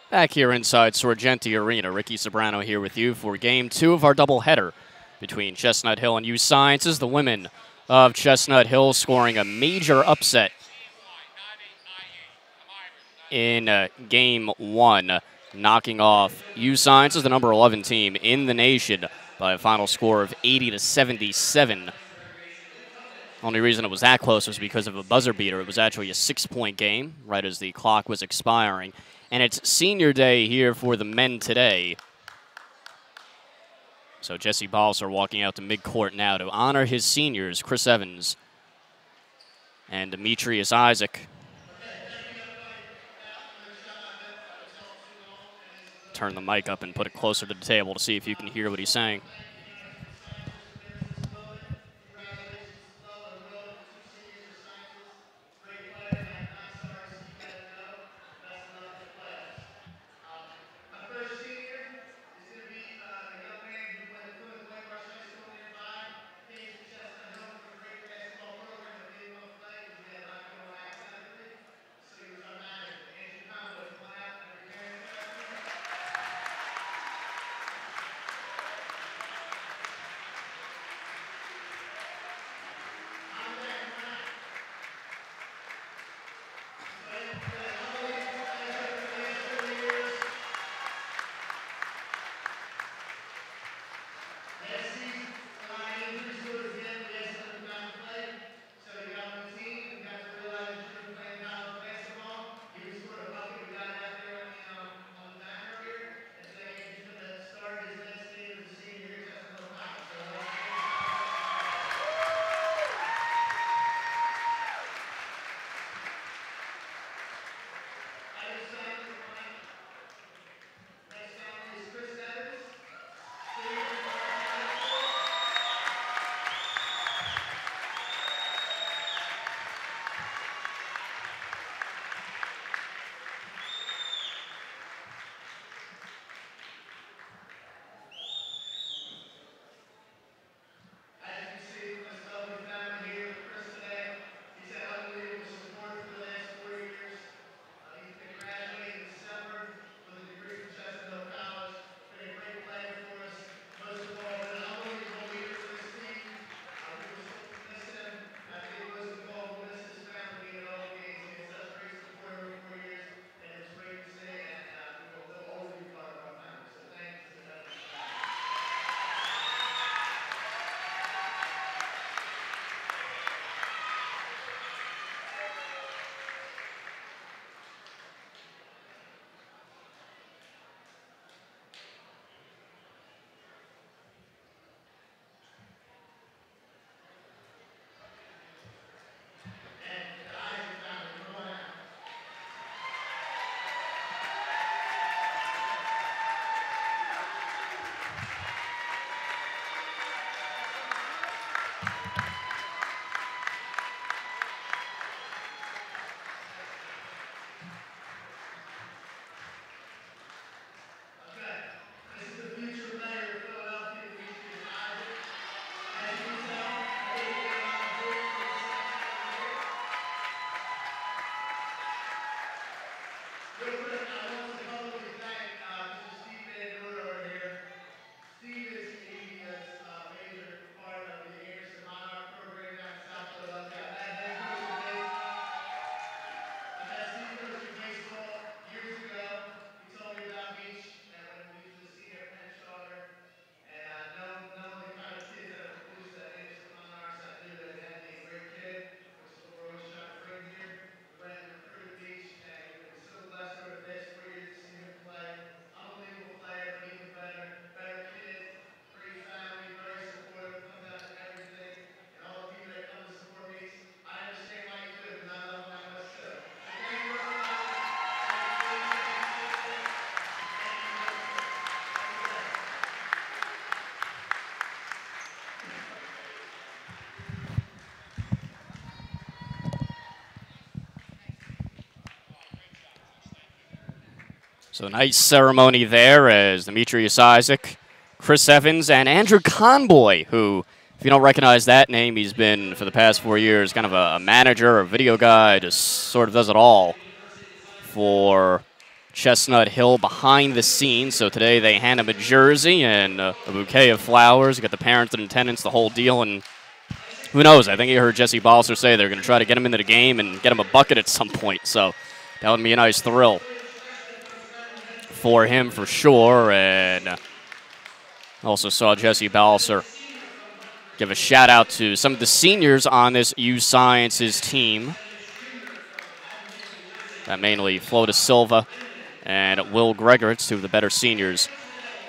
Back here inside Sorgenti Arena, Ricky Sobrano here with you for Game 2 of our doubleheader between Chestnut Hill and USciences. The women of Chestnut Hill scoring a major upset in Game 1, knocking off USciences, the number 11 team in the nation, by a final score of 80-77. Only reason it was that close was because of a buzzer beater. It was actually a 6-point game right as the clock was expiring. And it's senior day here for the men today. So Jesse Balser walking out to midcourt now to honor his seniors, Chris Evans and Demetrius Isaac. Turn the mic up and put it closer to the table to see if you can hear what he's saying. So nice ceremony there as Demetrius Isaac, Chris Evans, and Andrew Conboy, who, if you don't recognize that name, he's been, for the past 4 years, kind of a manager, a video guy, just sort of does it all for Chestnut Hill behind the scenes. So today they hand him a jersey and a bouquet of flowers. You got the parents in attendance, the whole deal, and who knows? I think you heard Jesse Balser say they're going to try to get him into the game and get him a bucket at some point. So that would be a nice thrill for him for sure. And also saw Jesse Balser give a shout out to some of the seniors on this USciences team. That mainly Flo da Silva and Will Gregoritz, two of the better seniors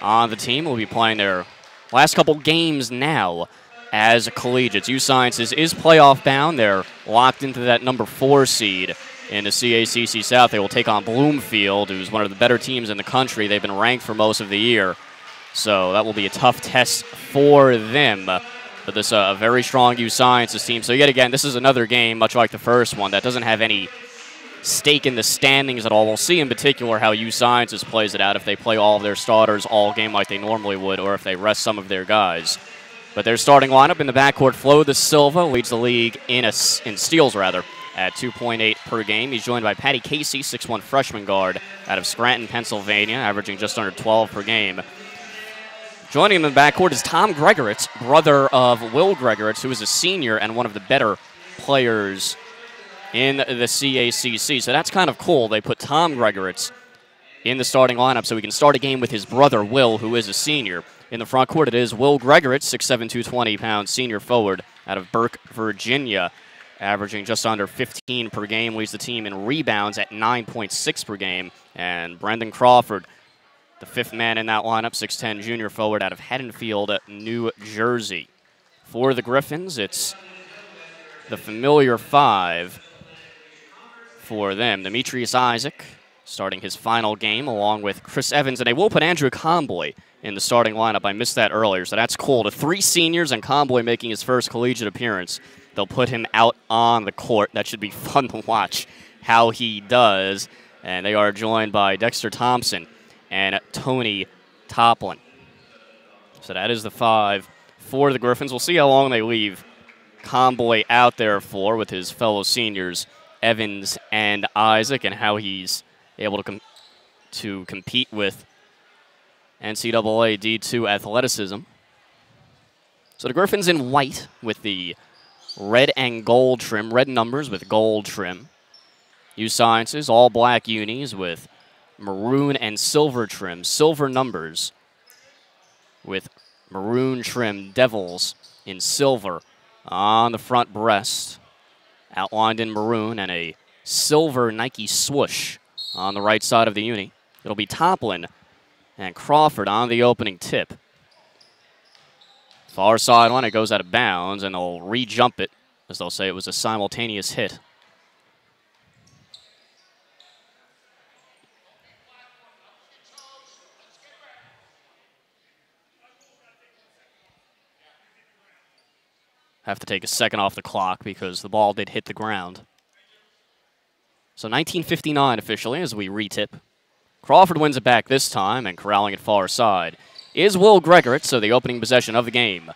on the team, will be playing their last couple games now as collegiates. USciences is playoff bound. They're locked into that number 4 seed in the CACC South. They will take on Bloomfield, who's one of the better teams in the country. They've been ranked for most of the year, so that will be a tough test for them. But this a very strong USciences team. So yet again, this is another game, much like the first one, that doesn't have any stake in the standings at all. We'll see in particular how USciences plays it out, if they play all of their starters all game like they normally would, or if they rest some of their guys. But their starting lineup in the backcourt, Flo da Silva leads the league in steals rather, at 2.8 per game. He's joined by Patty Casey, 6'1" freshman guard out of Scranton, Pennsylvania, averaging just under 12 per game. Joining him in the backcourt is Tom Gregoritz, brother of Will Gregoritz, who is a senior and one of the better players in the CACC. So that's kind of cool. They put Tom Gregoritz in the starting lineup so he can start a game with his brother, Will, who is a senior. In the front court, it is Will Gregoritz, 6'7", 220-pound senior forward out of Burke, Virginia, averaging just under 15 per game, leads the team in rebounds at 9.6 per game. And Brendan Crawford, the 5th man in that lineup, 6'10", junior forward out of Haddonfield, New Jersey. For the Griffins, it's the familiar 5 for them. Demetrius Isaac starting his final game along with Chris Evans, and they will put Andrew Comboy in the starting lineup. I missed that earlier, so that's cool. The 3 seniors and Comboy making his first collegiate appearance. They'll put him out on the court. That should be fun to watch how he does. And they are joined by Dexter Thompson and Tony Toplin. So that is the 5 for the Griffins. We'll see how long they leave Comboy out there for with his fellow seniors, Evans and Isaac, and how he's able to compete with NCAA D2 athleticism. So the Griffins in white with the red and gold trim, red numbers with gold trim. USciences, all black unis with maroon and silver trim, silver numbers with maroon trim, Devils in silver on the front breast, outlined in maroon, and a silver Nike swoosh on the right side of the uni. It'll be Toplin and Crawford on the opening tip. Far sideline, it goes out of bounds, and they'll re-jump it, as they'll say it was a simultaneous hit. Have to take a second off the clock because the ball did hit the ground. So 19:59 officially as we re-tip. Crawford wins it back this time, and corralling it far side is Will Gregoritz, so the opening possession of the game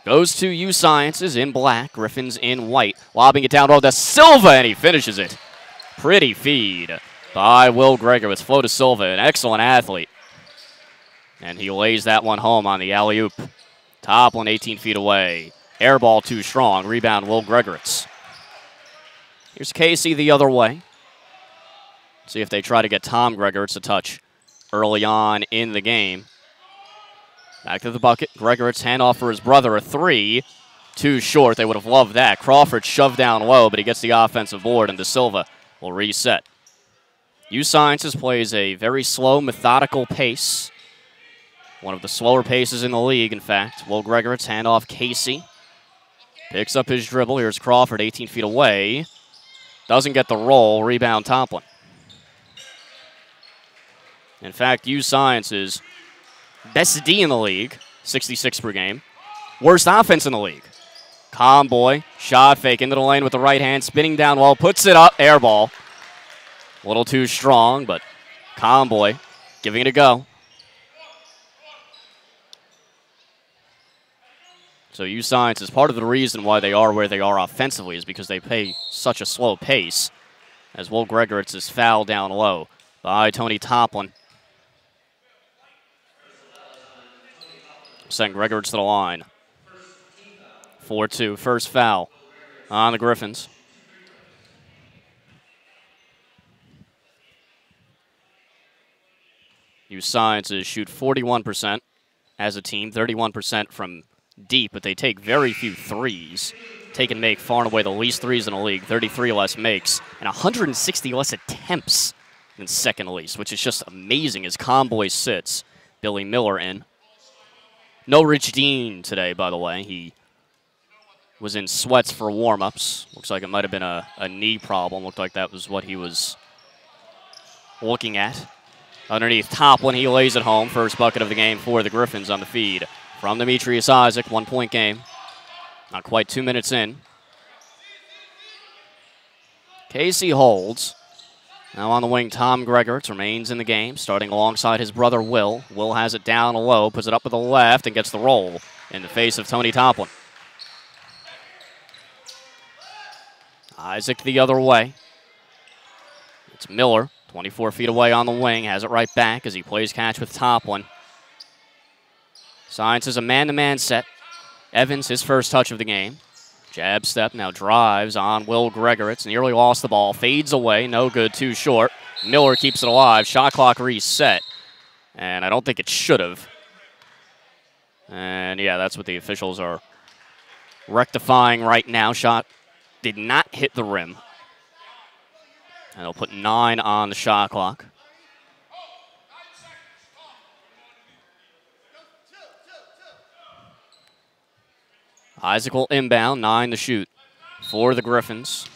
goes to USciences in black, Griffins in white. Lobbing it down to da Silva, and he finishes it. Pretty feed by Will Gregoritz. Flo da Silva, an excellent athlete. And he lays that one home on the alley-oop. Toplin 18 feet away. Air ball too strong. Rebound, Will Gregoritz. Here's Casey the other way. See if they try to get Tom Gregoritz a touch early on in the game. Back to the bucket. Gregoritz handoff for his brother. A 3. Too short. They would have loved that. Crawford shoved down low, but he gets the offensive board, and da Silva will reset. USciences plays a very slow, methodical pace. One of the slower paces in the league, in fact. Will Gregoritz handoff Casey. Picks up his dribble. Here's Crawford, 18 feet away. Doesn't get the roll. Rebound, Toplin. In fact, USciences, best D in the league, 66 per game. Worst offense in the league. Comboy, shot fake into the lane with the right hand, spinning down low, puts it up, air ball. A little too strong, but Comboy giving it a go. So USciences, part of the reason why they are where they are offensively is because they play such a slow pace, as Will Gregoritz is fouled down low by Tony Toplin. Send Gregorich to the line. 4-2, first foul on the Griffins. USciences shoot 41% as a team, 31% from deep, but they take very few threes. Take and make far and away the least threes in the league, 33 less makes, and 160 less attempts than second least, which is just amazing as Conboy sits. Billy Miller in. No Rich Dean today, by the way. He was in sweats for warm-ups. Looks like it might have been a knee problem. Looked like that was what he was looking at. Underneath Toplin, he lays it home. First bucket of the game for the Griffins on the feed. From Demetrius Isaac, 1-point game. Not quite 2 minutes in. Casey holds. Now on the wing, Tom Gregorich remains in the game, starting alongside his brother Will. Will has it down low, puts it up with the left, and gets the roll in the face of Tony Toplin. Isaac the other way. It's Miller, 24 feet away on the wing, has it right back as he plays catch with Toplin. Science is a man-to-man set. Evans, his first touch of the game. Jab step, now drives on Will Gregorich. Nearly lost the ball, fades away, no good, too short. Miller keeps it alive, shot clock reset. And I don't think it should have. And yeah, that's what the officials are rectifying right now. Shot did not hit the rim. And they'll put 9 on the shot clock. Isaac will inbound, 9 to shoot for the Griffins.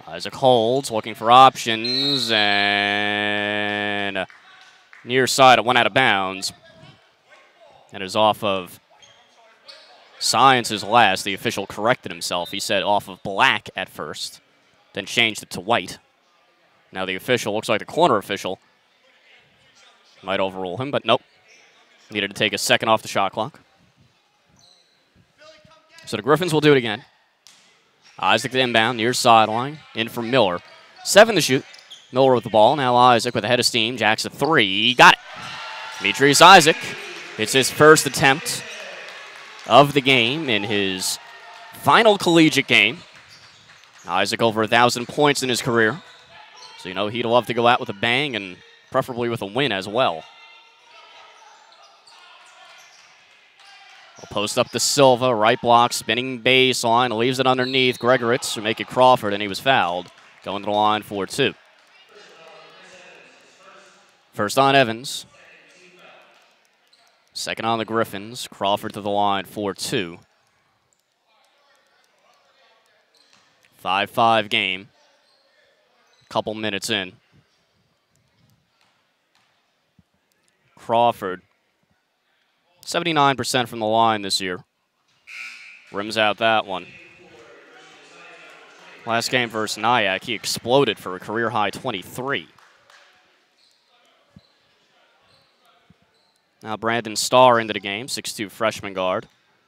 Isaac holds, looking for options, and near side, it went out of bounds. And is off of Science's last. The official corrected himself. He said off of black at first, then changed it to white. Now the official, looks like the corner official, might overrule him, but nope. Needed to take a second off the shot clock. So the Griffins will do it again. Isaac the inbound, near sideline, in for Miller. 7 to shoot. Miller with the ball. Now Isaac with a head of steam. Jacks a 3. Got it. Demetrius Isaac. It's his first attempt of the game in his final collegiate game. Isaac over 1,000 points in his career. So you know he'd love to go out with a bang and preferably with a win as well. We'll post up to Silva, right block, spinning baseline, leaves it underneath. Gregorich to make it Crawford, and he was fouled. Going to the line for 2. First on Evans. Second on the Griffins. Crawford to the line for 2. 5-5 game. Couple minutes in. Crawford. 79% from the line this year. Rims out that one. Last game versus Nyack, he exploded for a career-high 23. Now Brandon Starr into the game, 6'2" freshman guard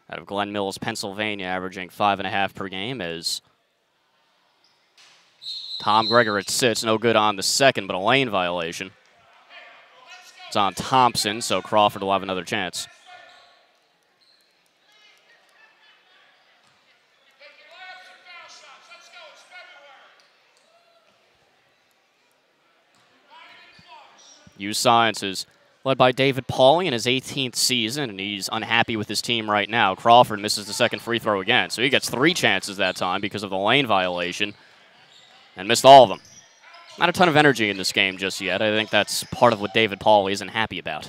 out of Glen Mills, Pennsylvania, averaging 5.5 per game as Tom Gregorich sits. No good on the second, but a lane violation. It's on Thompson, so Crawford will have another chance. USciences led by David Pauly in his 18th season, and he's unhappy with his team right now. Crawford misses the second free throw again, so he gets 3 chances that time because of the lane violation and missed all of them. Not a ton of energy in this game just yet. I think that's part of what David Pauly isn't happy about.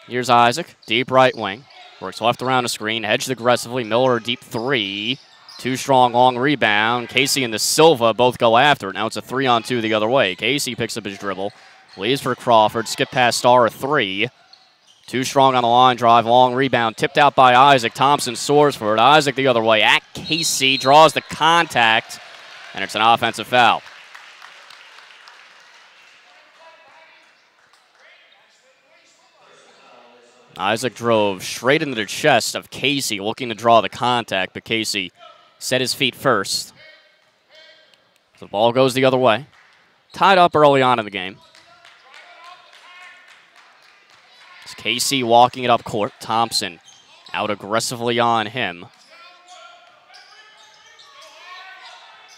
Here's Isaac, deep right wing. Works left around the screen, hedged aggressively. Miller, deep 3. Too strong, long rebound. Casey and the Silva both go after it. Now it's a 3-on-2 the other way. Casey picks up his dribble. Leaves for Crawford. Skip past Starr, a 3. Too strong on the line drive. Long rebound. Tipped out by Isaac. Thompson soars for it. Isaac the other way at Casey. Draws the contact. And it's an offensive foul. Isaac drove straight into the chest of Casey, looking to draw the contact, but Casey set his feet first So the ball goes the other way. Tied up early on in the game. It's Casey walking it up court. Thompson out aggressively on him.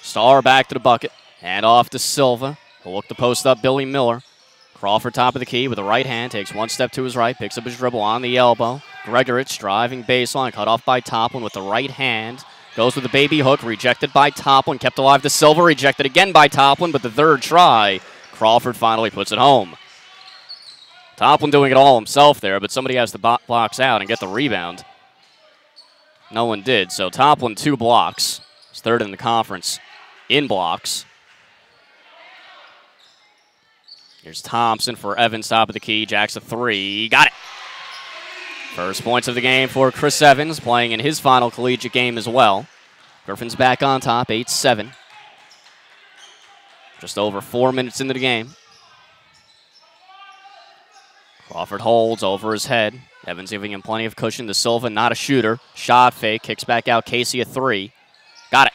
Starr back to the bucket. Hand off to Silva. He'll look to post up Billy Miller. Crawford top of the key with the right hand. Takes one step to his right. Picks up his dribble on the elbow. Gregorich driving baseline. Cut off by Toplin with the right hand. Goes with the baby hook. Rejected by Toplin. Kept alive to Silva. Rejected again by Toplin. But the third try, Crawford finally puts it home. Toplin doing it all himself there, but somebody has to box out and get the rebound. No one did. So Toplin 2 blocks. He's third in the conference in blocks. Here's Thompson for Evans, top of the key. Jacks a 3. Got it. First points of the game for Chris Evans, playing in his final collegiate game as well. Griffins back on top, 8-7. Just over 4 minutes into the game. Crawford holds over his head. Evans giving him plenty of cushion to Silva, not a shooter. Shot fake, kicks back out. Casey a 3. Got it.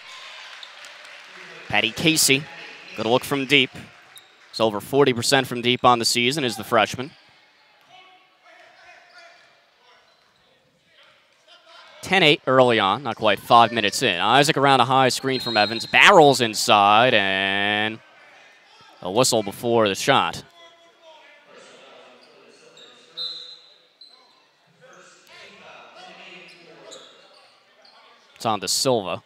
Patty Casey, good look from deep. It's over 40% from deep on the season is the freshman. 10-8 early on, not quite 5 minutes in. Isaac around a high screen from Evans, barrels inside, and a whistle before the shot. It's on to Silva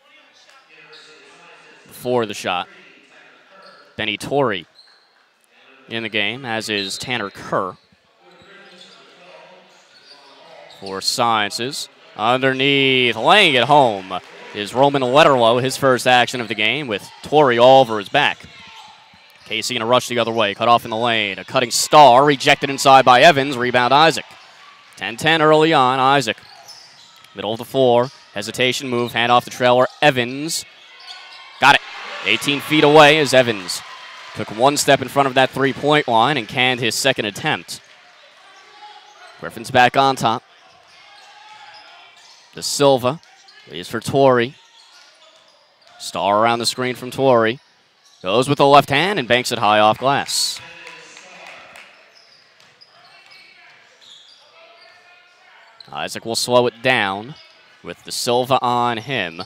before the shot. Benny Torrey in the game, as is Tanner Kerr for Sciences. Underneath, laying it home is Roman Letterlow, his first action of the game, with Torrey all over his back. Casey in a rush the other way, cut off in the lane. A cutting Starr, rejected inside by Evans. Rebound Isaac. 10-10 early on. Isaac, middle of the floor. Hesitation move, hand off the trailer. Evans got it. 18 feet away as Evans took one step in front of that three-point line and canned his second attempt. Griffins back on top. De Silva leaves for Torrey. Starr around the screen from Torrey. Goes with the left hand and banks it high off glass. Isaac will slow it down with De Silva on him.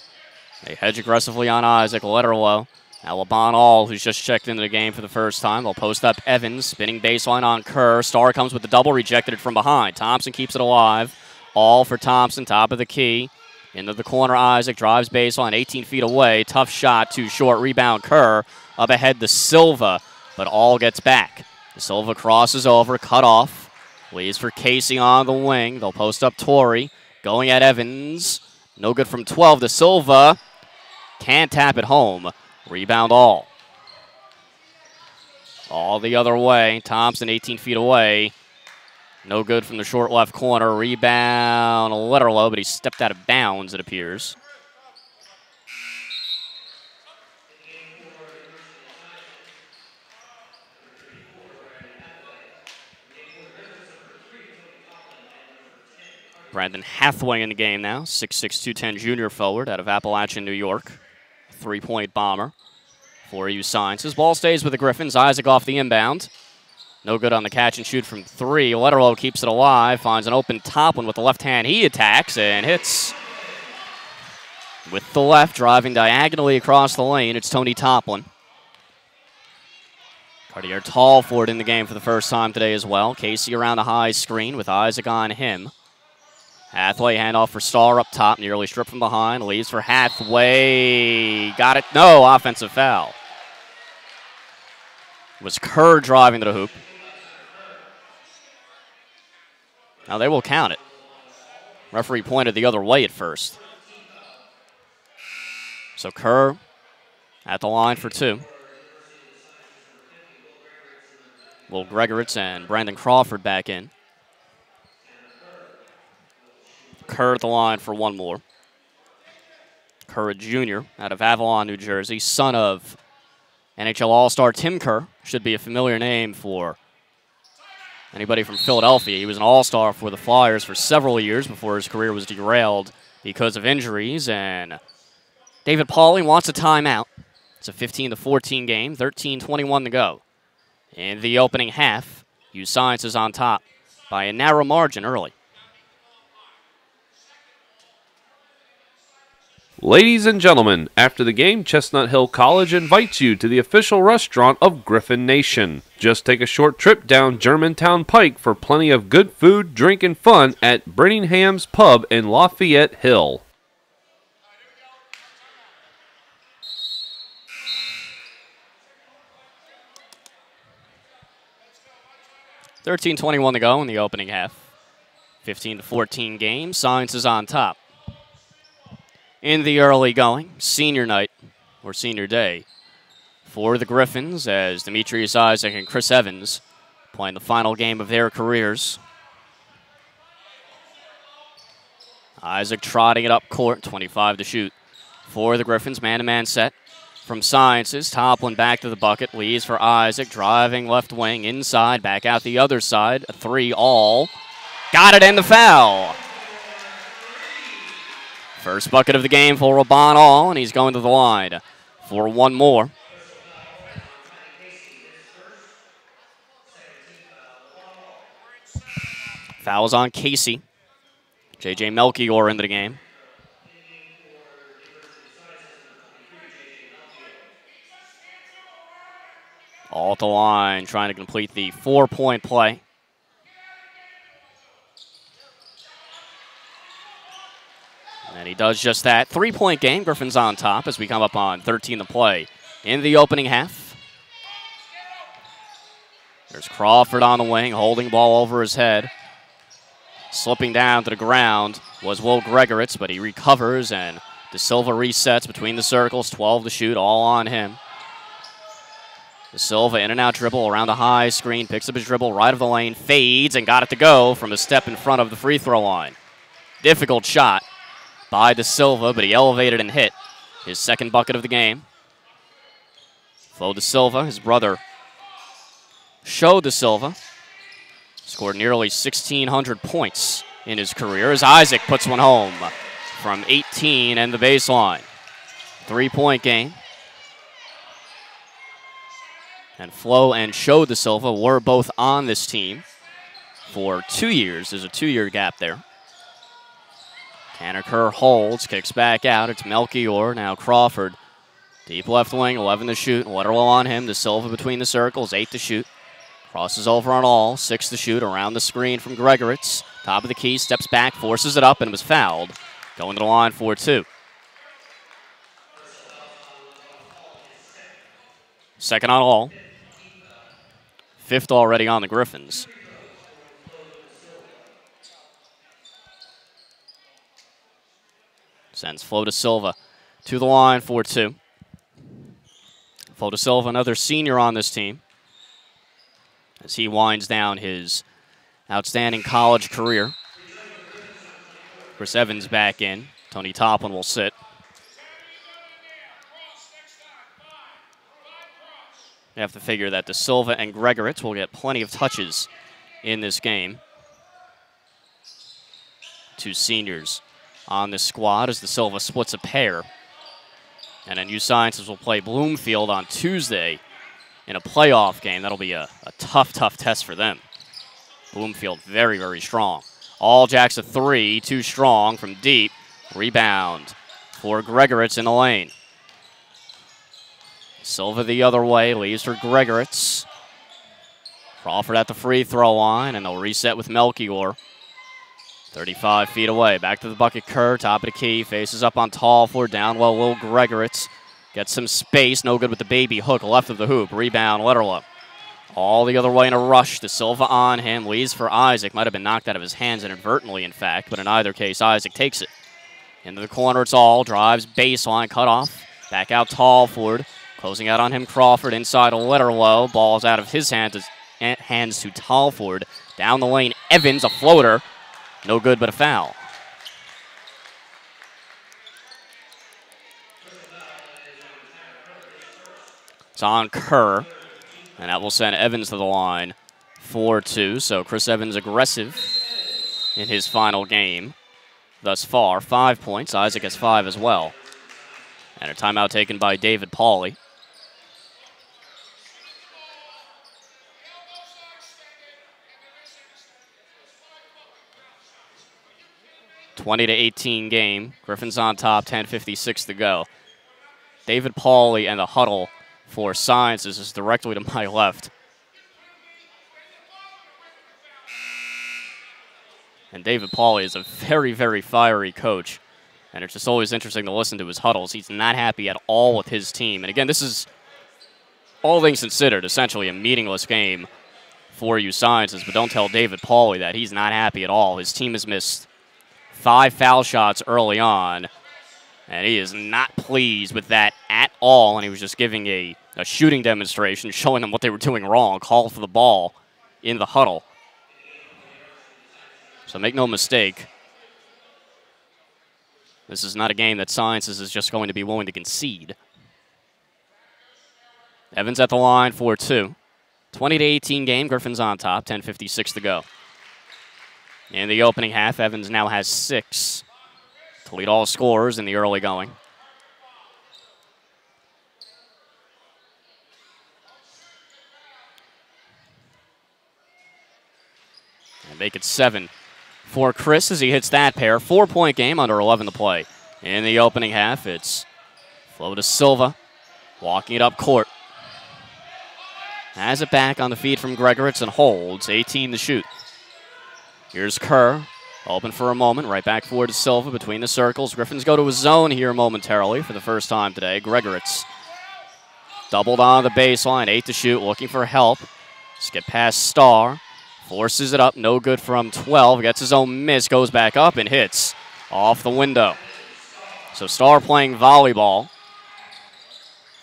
They hedge aggressively on Isaac. Letterlow. Now LeBon All, who's just checked into the game for the first time. They'll post up Evans, spinning baseline on Kerr. Starr comes with the double, rejected it from behind. Thompson keeps it alive. All for Thompson, top of the key. Into the corner, Isaac drives baseline, 18 feet away. Tough shot, too short. Rebound, Kerr. Up ahead to Silva, but All gets back. De Silva crosses over, cut off. Leaves for Casey on the wing. They'll post up Torrey. Going at Evans. No good from 12. De Silva can't tap it home. Rebound All. All the other way. Thompson 18 feet away. No good from the short left corner. Rebound Letterlow, but he stepped out of bounds, it appears. Brandon Hathaway in the game now. 6'6", 210 junior forward out of Appalachian, New York. Three-point bomber for USciences. Ball stays with the Griffins. Isaac off the inbound. No good on the catch and shoot from 3. Letterlow keeps it alive. Finds an open Toplin with the left hand. He attacks and hits with the left, driving diagonally across the lane. It's Tony Toplin. Cartier Tallford in the game for the first time today as well. Casey around the high screen with Isaac on him. Hathaway handoff for Starr up top, nearly stripped from behind. Leaves for Hathaway. Got it. No, offensive foul. It was Kerr driving to the hoop. Now they will count it. Referee pointed the other way at first. So Kerr at the line for 2. Will Gregoritz and Brandon Crawford back in. Kerr at the line for 1 more. Kerr, a junior out of Avalon, New Jersey, son of NHL All-Star Tim Kerr. Should be a familiar name for anybody from Philadelphia. He was an All-Star for the Flyers for several years before his career was derailed because of injuries. And David Pauly wants a timeout. It's a 15-14 game, 13:21 to go. In the opening half, USciences on top by a narrow margin early. Ladies and gentlemen, after the game, Chestnut Hill College invites you to the official restaurant of Griffin Nation. Just take a short trip down Germantown Pike for plenty of good food, drink, and fun at Brinningham's Pub in Lafayette Hill. $13:21 to go in the opening half. 15-14 game. Sciences on top. In the early going, senior night, or senior day, for the Griffins as Demetrius Isaac and Chris Evans playing the final game of their careers. Isaac trotting it up court, 25 to shoot. For the Griffins, man-to-man set. From Sciences, Toplin back to the bucket, leaves for Isaac, driving left wing, inside, back out the other side, a three all. Got it and the foul. First bucket of the game for Raban All, and he's going to the line for one more. Fouls on Casey. J.J. Melchior into the game. All at the line, trying to complete the 4-point play. And he does just that. 3-point game. Griffins on top as we come up on 13 to play in the opening half. There's Crawford on the wing, holding ball over his head. Slipping down to the ground was Will Gregoritz, but he recovers, and De Silva resets between the circles. 12 to shoot, all on him. De Silva in and out dribble around the high screen, picks up his dribble right of the lane, fades, and got it to go from a step in front of the free throw line. Difficult shot by De Silva, but he elevated and hit his second bucket of the game. Flo De Silva, his brother, Sho De Silva, scored nearly 1,600 points in his career as Isaac puts one home from 18 and the baseline. 3-point game. And Flo and Sho De Silva were both on this team for 2 years. There's a 2-year gap there. Tanner Kerr holds, kicks back out. It's Melchior, now Crawford. Deep left wing, 11 to shoot. Waterlow on him. De Silva between the circles, 8 to shoot. Crosses over on All, 6 to shoot. Around the screen from Gregoritz. Top of the key, steps back, forces it up, and was fouled. Going to the line for 2. Second on All. 5th already on the Griffins. Sends Flo De Silva to the line for 2. Flo De Silva, another senior on this team, as he winds down his outstanding college career. Chris Evans back in. Tony Toplin will sit. You have to figure that De Silva and Gregoritz will get plenty of touches in this game. 2 seniors on this squad as De Silva splits a pair. And then USciences will play Bloomfield on Tuesday in a playoff game. That'll be a tough, tough test for them. Bloomfield very, very strong. All Jacks a 3, too strong from deep. Rebound for Gregoritz in the lane. Silva the other way, leaves for Gregoritz. Crawford at the free throw line, and they'll reset with Melchior. 35 feet away, back to the bucket, Kerr, top of the key, faces up on Talford, down low, Will Gregoritz. Gets some space, no good with the baby hook, left of the hoop, rebound, Letterlow. All the other way in a rush, De Silva on him, leaves for Isaac. Might have been knocked out of his hands inadvertently, in fact, but in either case, Isaac takes it. Into the corner, it's All, drives baseline, cut off, back out Talford. Closing out on him, Crawford, inside a Letterlow. Ball's out of his hands to Talford. Down the lane, Evans, a floater. No good, but a foul. It's on Kerr, and that will send Evans to the line for 2. So Chris Evans aggressive in his final game thus far. 5 points. Isaac has 5 as well. And a timeout taken by David Pauly. 20-18 game. Griffins on top, 10:56 to go. David Pauly and the huddle for Sciences is directly to my left. And David Pauly is a very, very fiery coach. And it's just always interesting to listen to his huddles. He's not happy at all with his team. And again, this is, all things considered, essentially a meaningless game for USciences. But don't tell David Pauly that. He's not happy at all. His team has missed 5 foul shots early on. And he is not pleased with that at all. And he was just giving a shooting demonstration, showing them what they were doing wrong. Call for the ball in the huddle. So make no mistake, this is not a game that Sciences is just going to be willing to concede. Evans at the line for 2. 20-18 game, Griffins on top, 10:56 to go. In the opening half, Evans now has 6 to lead all scorers in the early going. And make it 7 for Chris as he hits that pair. 4-point game, under 11 to play. In the opening half, it's flow to Silva, walking it up court. Has it back on the feed from Gregoritz and holds. 18 to shoot. Here's Kerr, open for a moment. Right back forward to Silva between the circles. Griffins go to a zone here momentarily for the first time today. Gregoritz doubled on the baseline. 8 to shoot, looking for help. Skip past Starr. Forces it up, no good from 12. Gets his own miss, goes back up and hits off the window. So Starr playing volleyball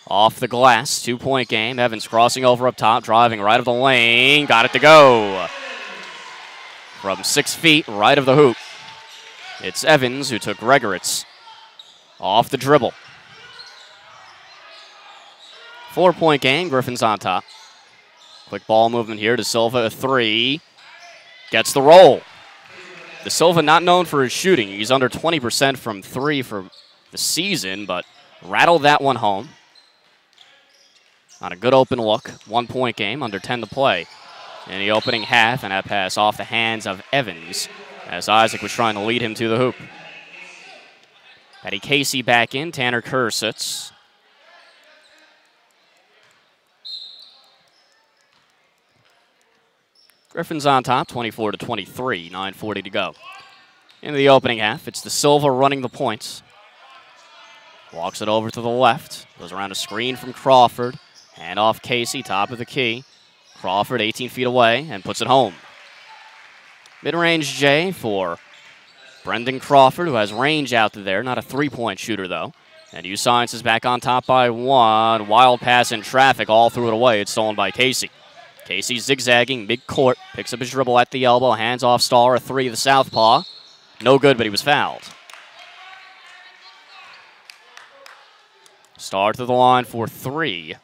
off the glass. 2-point game. Evans crossing over up top, driving right of the lane. Got it to go. From 6 feet, right of the hoop. It's Evans who took Gregoritz off the dribble. 4-point game, Griffins on top. Quick ball movement here to Silva, a 3. Gets the roll. De Silva not known for his shooting. He's under 20% from 3 for the season, but rattled that one home. On a good open look. 1-point game, under 10 to play. In the opening half, and that pass off the hands of Evans as Isaac was trying to lead him to the hoop. Patty Casey back in. Tanner Kerr sits. Griffins on top, 24-23, 9:40 to go. In the opening half, it's De Silva running the points. Walks it over to the left. Goes around a screen from Crawford. Hand off Casey, top of the key. Crawford 18 feet away and puts it home. Mid-range J for Brendan Crawford, who has range out to there. Not a 3-point shooter, though. And USciences is back on top by 1. Wild pass in traffic, all threw it away. It's stolen by Casey. Casey zigzagging mid-court, picks up his dribble at the elbow, hands off Starr, a 3 the southpaw. No good, but he was fouled. Starr to the line for 3.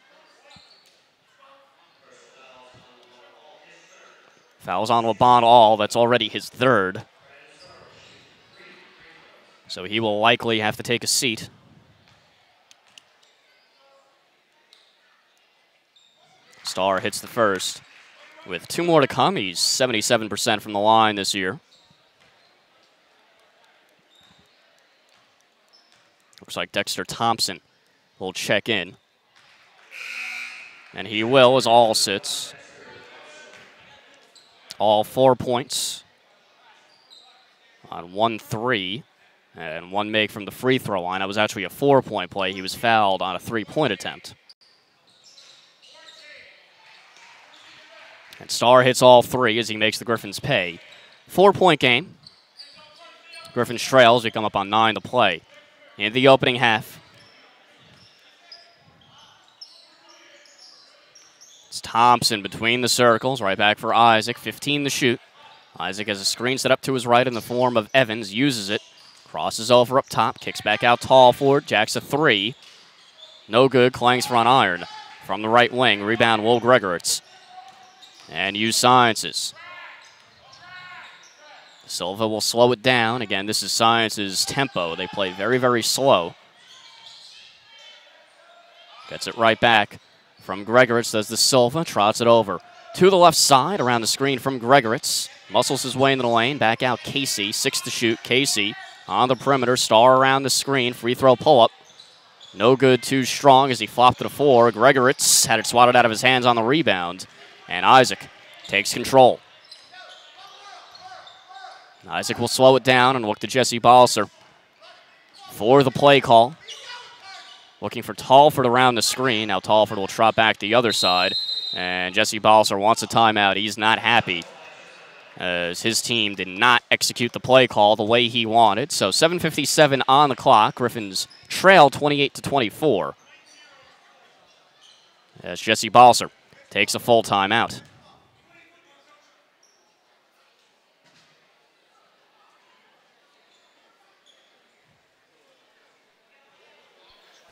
Fouls on LeBon All, that's already his 3rd. So he will likely have to take a seat. Starr hits the first. With 2 more to come, he's 77% from the line this year. Looks like Dexter Thompson will check in. And he will as All sits. All 4 points on 1 3 and 1 make from the free throw line. That was actually a 4-point play. He was fouled on a 3-point attempt. And Starr hits all 3 as he makes the Griffins pay. 4-point game. Griffins trails. We come up on 9 to play. In the opening half, it's Thompson between the circles. Right back for Isaac. 15 to shoot. Isaac has a screen set up to his right in the form of Evans. Uses it. Crosses over up top. Kicks back out tall for it. Jacks a 3. No good. Clangs front iron from the right wing. Rebound Will Gregoritz. And USciences. Silva will slow it down. Again, this is Science's tempo. They play very, very slow. Gets it right back from Gregoritz. Does the Silva. Trots it over to the left side. Around the screen from Gregoritz. Muscles his way into the lane. Back out Casey. 6 to shoot. Casey on the perimeter. Star around the screen. Free throw pull-up. No good, too strong as he flopped to the floor. Gregoritz had it swatted out of his hands on the rebound. And Isaac takes control. Isaac will slow it down and look to Jesse Balser for the play call. Looking for Talford around the screen. Now Talford will trot back the other side. And Jesse Balser wants a timeout. He's not happy as his team did not execute the play call the way he wanted. So 7:57 on the clock. Griffins trail 28-24. As Jesse Balser takes a full timeout.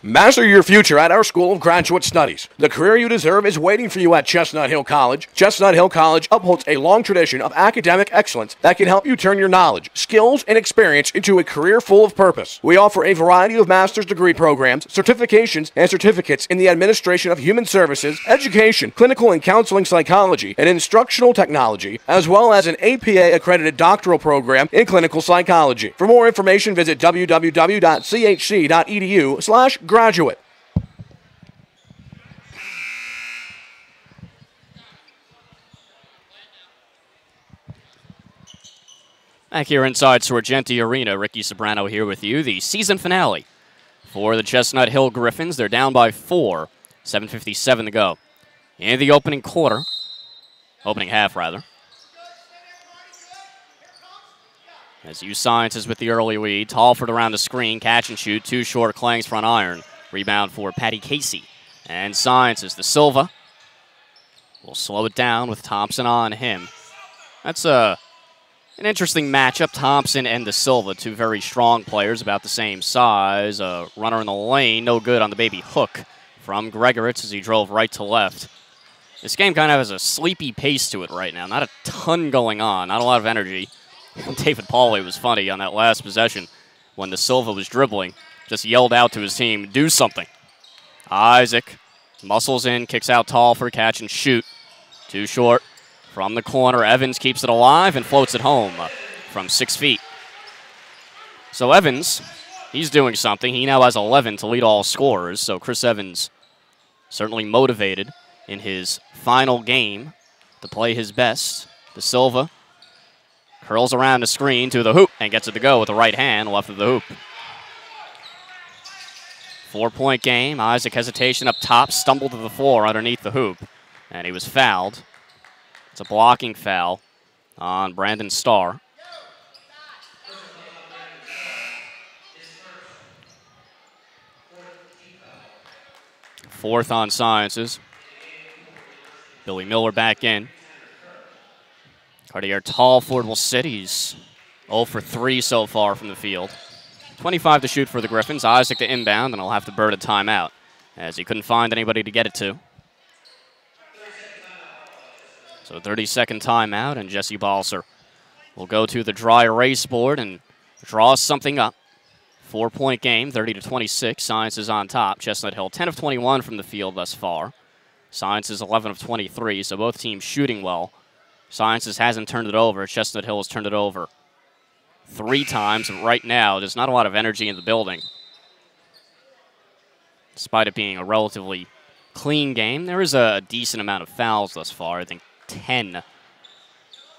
Master your future at our School of Graduate Studies. The career you deserve is waiting for you at Chestnut Hill College. Chestnut Hill College upholds a long tradition of academic excellence that can help you turn your knowledge, skills, and experience into a career full of purpose. We offer a variety of master's degree programs, certifications, and certificates in the administration of human services, education, clinical and counseling psychology, and instructional technology, as well as an APA-accredited doctoral program in clinical psychology. For more information, visit www.chc.edu/graduate. Back here inside Sorgenti Arena, Ricky Sobrano here with you. The season finale for the Chestnut Hill Griffins. They're down by 4, 7:57 to go in the opening half rather. As USciences with the early lead. Talford around the screen, catch and shoot, too short, Klang's front iron. Rebound for Patty Casey. And Sciences, the Silva will slow it down with Thompson on him. That's an interesting matchup, Thompson and the Silva, two very strong players, about the same size. A runner in the lane, no good on the baby hook from Gregoritz as he drove right to left. This game kind of has a sleepy pace to it right now. Not a ton going on, not a lot of energy. David Pauly was funny on that last possession when the Silva was dribbling. Just yelled out to his team, do something. Isaac muscles in, kicks out tall for catch and shoot. Too short from the corner. Evans keeps it alive and floats it home from 6 feet. So Evans, he's doing something. He now has 11 to lead all scorers. So Chris Evans certainly motivated in his final game to play his best. The Silva curls around the screen to the hoop and gets it to go with the right hand left of the hoop. 4-point game. Isaac hesitation up top, stumbled to the floor underneath the hoop, and he was fouled. It's a blocking foul on Brandon Starr. Fourth on Sciences. Billy Miller back in. Cartier Talford will sit. He's 0 for 3 so far from the field. 25 to shoot for the Griffins. Isaac to inbound, and he'll have to burn a timeout as he couldn't find anybody to get it to. So 30-second timeout, and Jesse Balser will go to the dry erase board and draw something up. 4-point game, 30-26. Science is on top. Chestnut Hill 10 of 21 from the field thus far. Science is 11 of 23, so both teams shooting well. Sciences hasn't turned it over. Chestnut Hill has turned it over 3 times. Right now, there's not a lot of energy in the building. Despite it being a relatively clean game, there is a decent amount of fouls thus far. I think 10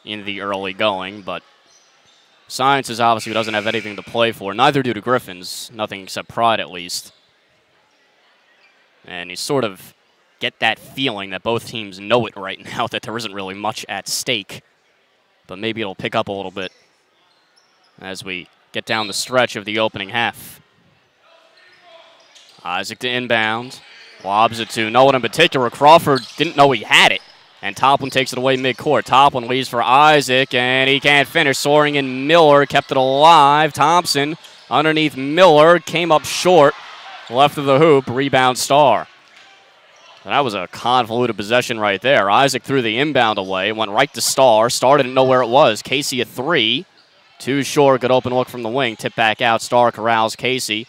in the early going, but Sciences obviously doesn't have anything to play for. Neither do the Griffins. Nothing except pride, at least. And you sort of get that feeling that both teams know it right now, that there isn't really much at stake. But maybe it'll pick up a little bit as we get down the stretch of the opening half. Isaac to inbound. Lobs it to no one in particular. Crawford didn't know he had it. And Toplin takes it away midcourt. Toplin leaves for Isaac, and he can't finish. Soaring in Miller, kept it alive. Thompson underneath Miller, came up short. Left of the hoop, rebound Starr. That was a convoluted possession right there. Isaac threw the inbound away, went right to Starr. Starr didn't know where it was. Casey a 3. Too short, good open look from the wing. Tip back out, Starr corrals Casey.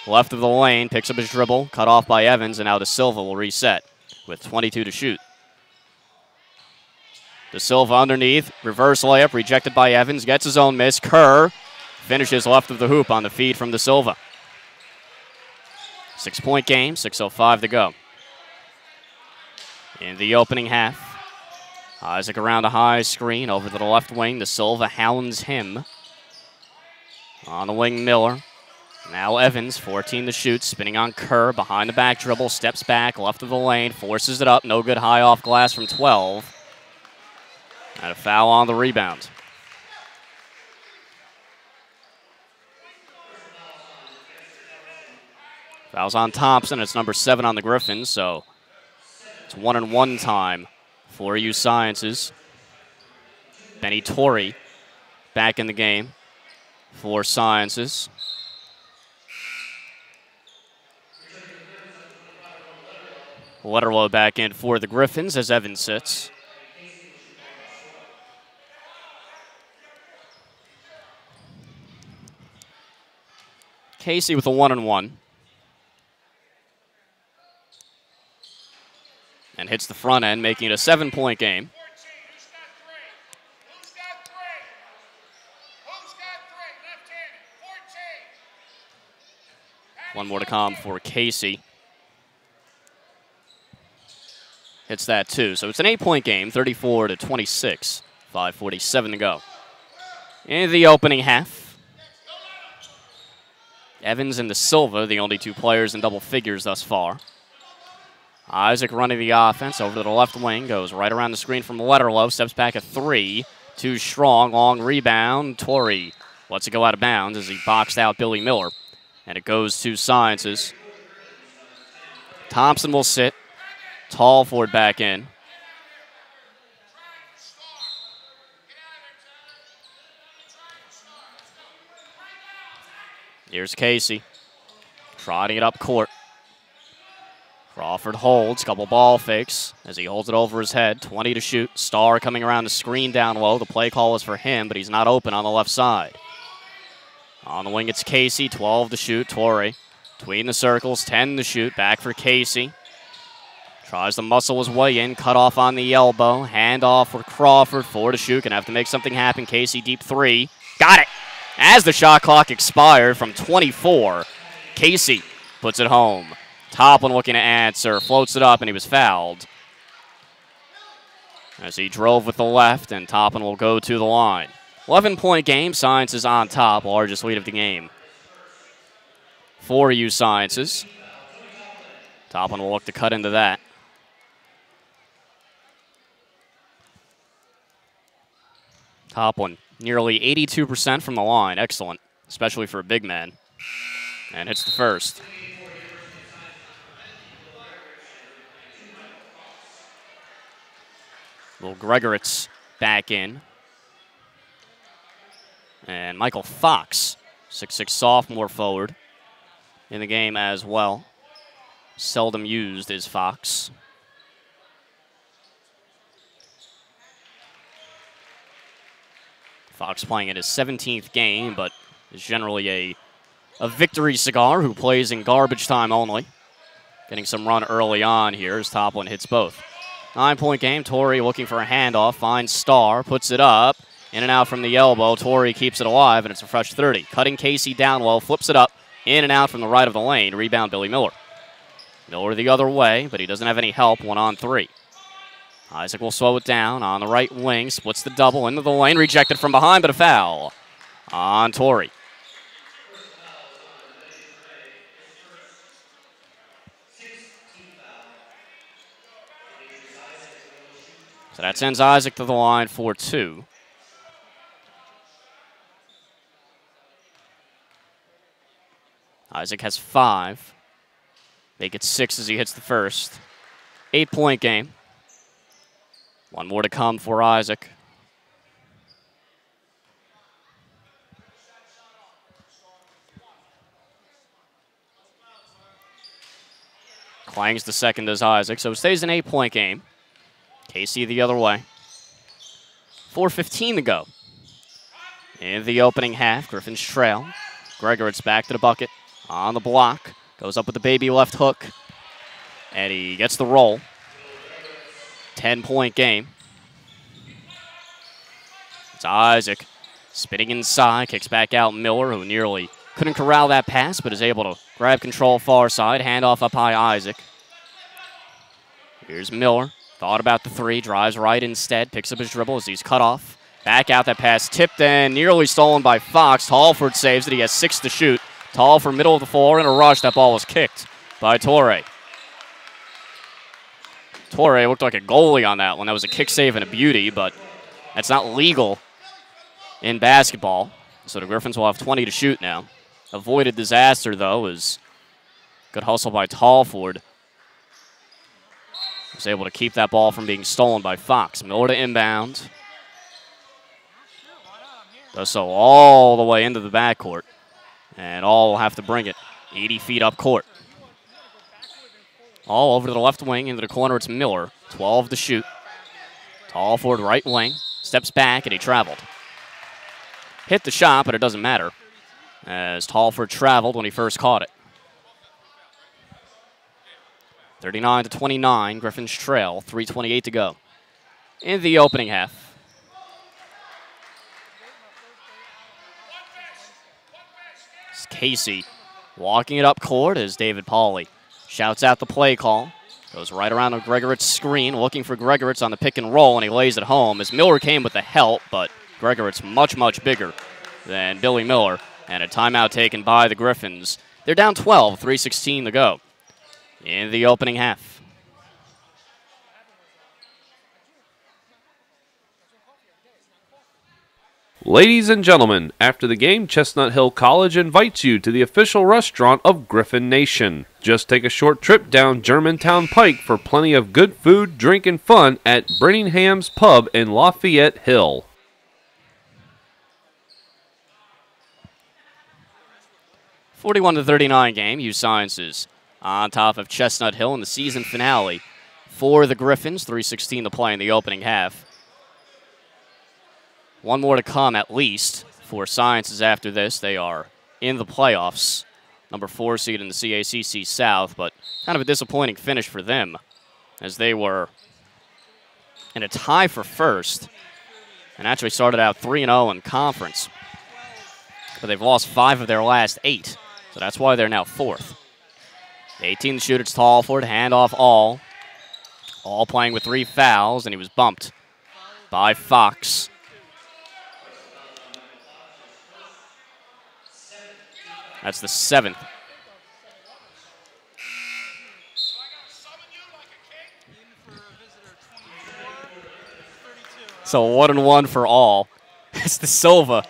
Left of the lane, picks up his dribble. Cut off by Evans, and now De Silva will reset with 22 to shoot. De Silva underneath, reverse layup, rejected by Evans. Gets his own miss. Kerr finishes left of the hoop on the feed from De Silva. 6-point game, 6:05 to go. In the opening half, Isaac around a high screen over to the left wing. De Silva hounds him. On the wing, Miller. Now Evans, 14 to shoot, spinning on Kerr, behind the back dribble, steps back, left of the lane, forces it up, no good, high off glass from 12. And a foul on the rebound. Foul's on Thompson, it's number 7 on the Griffins, so it's 1-and-1 time for USciences. Benny Torrey back in the game for Sciences. Letterlow back in for the Griffins as Evans sits. Casey with a 1-and-1. And hits the front end, making it a 7-point game. One more to come for Casey. Hits that too. So it's an 8-point game, 34-26. 5:47 to go. In the opening half, Evans and De Silva, the only two players in double figures thus far. Isaac running the offense over to the left wing, goes right around the screen from Letterlow, steps back a 3. Too strong, long rebound. Torrey lets it go out of bounds as he boxed out Billy Miller. And it goes to Sciences. Thompson will sit. Tall forward back in. Here's Casey. Trotting it up court. Crawford holds, couple ball fakes as he holds it over his head. 20 to shoot. Starr coming around the screen down low. The play call is for him, but he's not open on the left side. On the wing, it's Casey. 12 to shoot. Torrey between the circles. 10 to shoot. Back for Casey. Tries to muscle his way in. Cut off on the elbow. Hand off for Crawford. 4 to shoot. Gonna have to make something happen. Casey deep 3. Got it! As the shot clock expired from 24, Casey puts it home. Toplin looking to answer. Floats it up, and he was fouled. As he drove with the left, and Toplin will go to the line. 11-point game. Sciences on top. Largest lead of the game for USciences. Toplin will look to cut into that. Toplin, nearly 82% from the line. Excellent, especially for a big man. And hits the first. Will Gregoritz back in. And Michael Fox, 6'6" sophomore forward, in the game as well. Seldom used is Fox. Fox playing in his 17th game, but is generally a victory cigar who plays in garbage time only. Getting some run early on here as Toplin hits both. 9-point game. Torrey looking for a handoff. Finds Starr. Puts it up. In and out from the elbow. Torrey keeps it alive, and it's a fresh 30. Cutting Casey down low. Flips it up. In and out from the right of the lane. Rebound Billy Miller. Miller the other way, but he doesn't have any help. 1-on-3. Isaac will slow it down on the right wing. Splits the double into the lane. Rejected from behind, but a foul on Torrey. So that sends Isaac to the line for 2. Isaac has 5. Make it 6 as he hits the first. 8-point game. One more to come for Isaac. Clangs the second as Isaac, so it stays an 8-point game. Casey the other way. 4:15 to go. In the opening half, Griffins trail. Gregoritz back to the bucket. On the block. Goes up with the baby left hook. And he gets the roll. 10-point game. It's Isaac. Spinning inside, kicks back out Miller, who nearly couldn't corral that pass, but is able to grab control far side, handoff up high Isaac. Here's Miller, thought about the three, drives right instead, picks up his dribble as he's cut off. Back out, that pass tipped and nearly stolen by Fox. Tallford saves it, he has 6 to shoot. Tallford middle of the floor in a rush, that ball was kicked by Torre. Torre looked like a goalie on that one. That was a kick save and a beauty, but that's not legal in basketball. So the Griffins will have 20 to shoot now. Avoided disaster, though, as good hustle by Tallford. Was able to keep that ball from being stolen by Fox. Miller to inbound. Does so all the way into the backcourt. And All will have to bring it 80 feet up court. All over to the left wing, into the corner, it's Miller. 12 to shoot. Tallford right wing. Steps back, and he traveled. Hit the shot, but it doesn't matter, as Tallford traveled when he first caught it. 39-29, Griffins trail, 3:28 to go in the opening half. It's Casey walking it up court as David Pauly shouts out the play call. Goes right around to Gregorit's screen, looking for Gregorit's on the pick and roll, and he lays it home as Miller came with the help, but Gregorit's much, much bigger than Billy Miller, and a timeout taken by the Griffins. They're down 12, 3:16 to go in the opening half. Ladies and gentlemen, after the game, Chestnut Hill College invites you to the official restaurant of Griffin Nation. Just take a short trip down Germantown Pike for plenty of good food, drink, and fun at Brinningham's Pub in Lafayette Hill. 41-39 game, USciences on top of Chestnut Hill in the season finale for the Griffins. 3:16 to play in the opening half. One more to come at least for Sciences after this. They are in the playoffs, number 4 seed in the CACC South, but kind of a disappointing finish for them as they were in a tie for first and actually started out 3-0 in conference. But they've lost 5 of their last 8, so that's why they're now 4th. 18 to shoot, it's Tallford, handoff All. All playing with 3 fouls, and he was bumped by Fox. That's the 7th. So 1-1 for All. It's the Silva.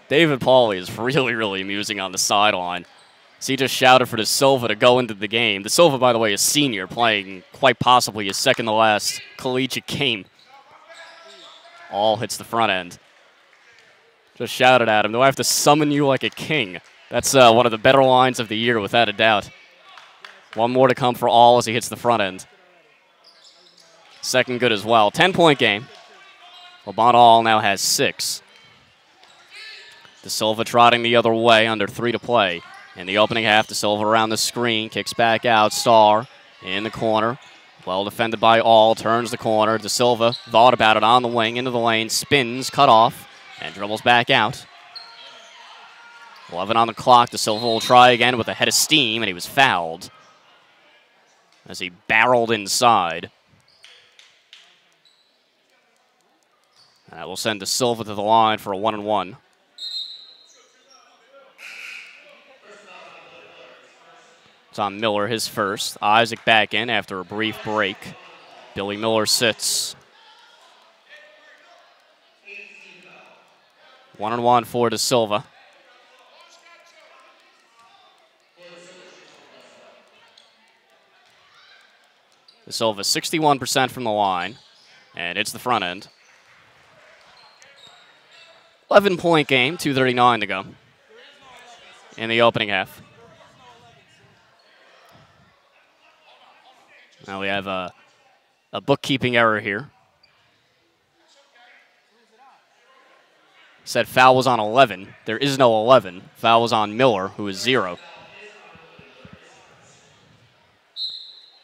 David Pauly is really, really amusing on the sideline. So he just shouted for the Silva to go into the game. The Silva, by the way, is senior, playing quite possibly his second to last collegiate game. All hits the front end. Just shouted at him, "Do I have to summon you like a king?" That's one of the better lines of the year, without a doubt. One more to come for All as he hits the front end. Second good as well. 10-point game. LeBron All now has 6. De Silva trotting the other way, under 3 to play. In the opening half, De Silva around the screen, kicks back out, Starr in the corner. Well defended by All, turns the corner. De Silva thought about it on the wing, into the lane, spins, cut off, and dribbles back out. 11 on the clock. De Silva will try again with a head of steam, and he was fouled as he barreled inside. That will send De Silva to the line for a 1-and-1. It's on Miller, his first. Isaac back in after a brief break. Billy Miller sits. 1-and-1 for De Silva. De Silva 61% from the line, and it's the front end. 11-point game, 2:39 to go in the opening half. Now we have a bookkeeping error here. Said foul was on 11. There is no 11. Foul was on Miller, who is 0.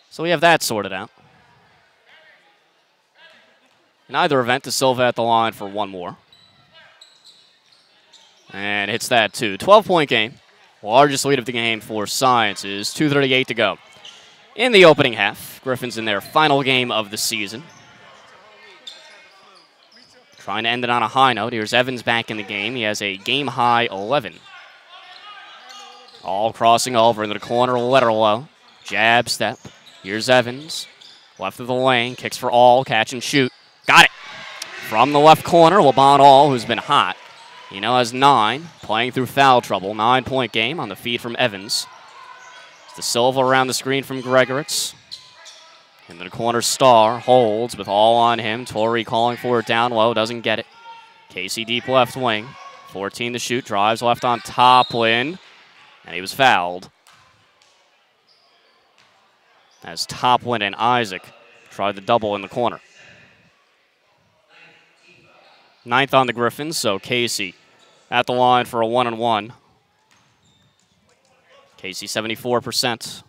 So we have that sorted out. In either event, De Silva at the line for one more. And hits that too. 12-point game. Largest lead of the game for Sciences. 2:38 to go. In the opening half, Griffins in their final game of the season. Trying to end it on a high note. Here's Evans back in the game. He has a game-high 11. All crossing over into the corner, Letterlow. Jab step. Here's Evans. Left of the lane. Kicks for All. Catch and shoot. Got it. From the left corner, LeBon All, who's been hot. He now has 9. Playing through foul trouble. 9-point game on the feed from Evans. It's the Silva around the screen from Gregoritz. Into the corner, Star holds with All on him. Torrey calling for it down low. Doesn't get it. Casey deep left wing. 14 to shoot. Drives left on Toplin. And he was fouled. As Toplin and Isaac tried the double in the corner. 9th on the Griffins, so Casey at the line for a 1-and-1. Casey 74%.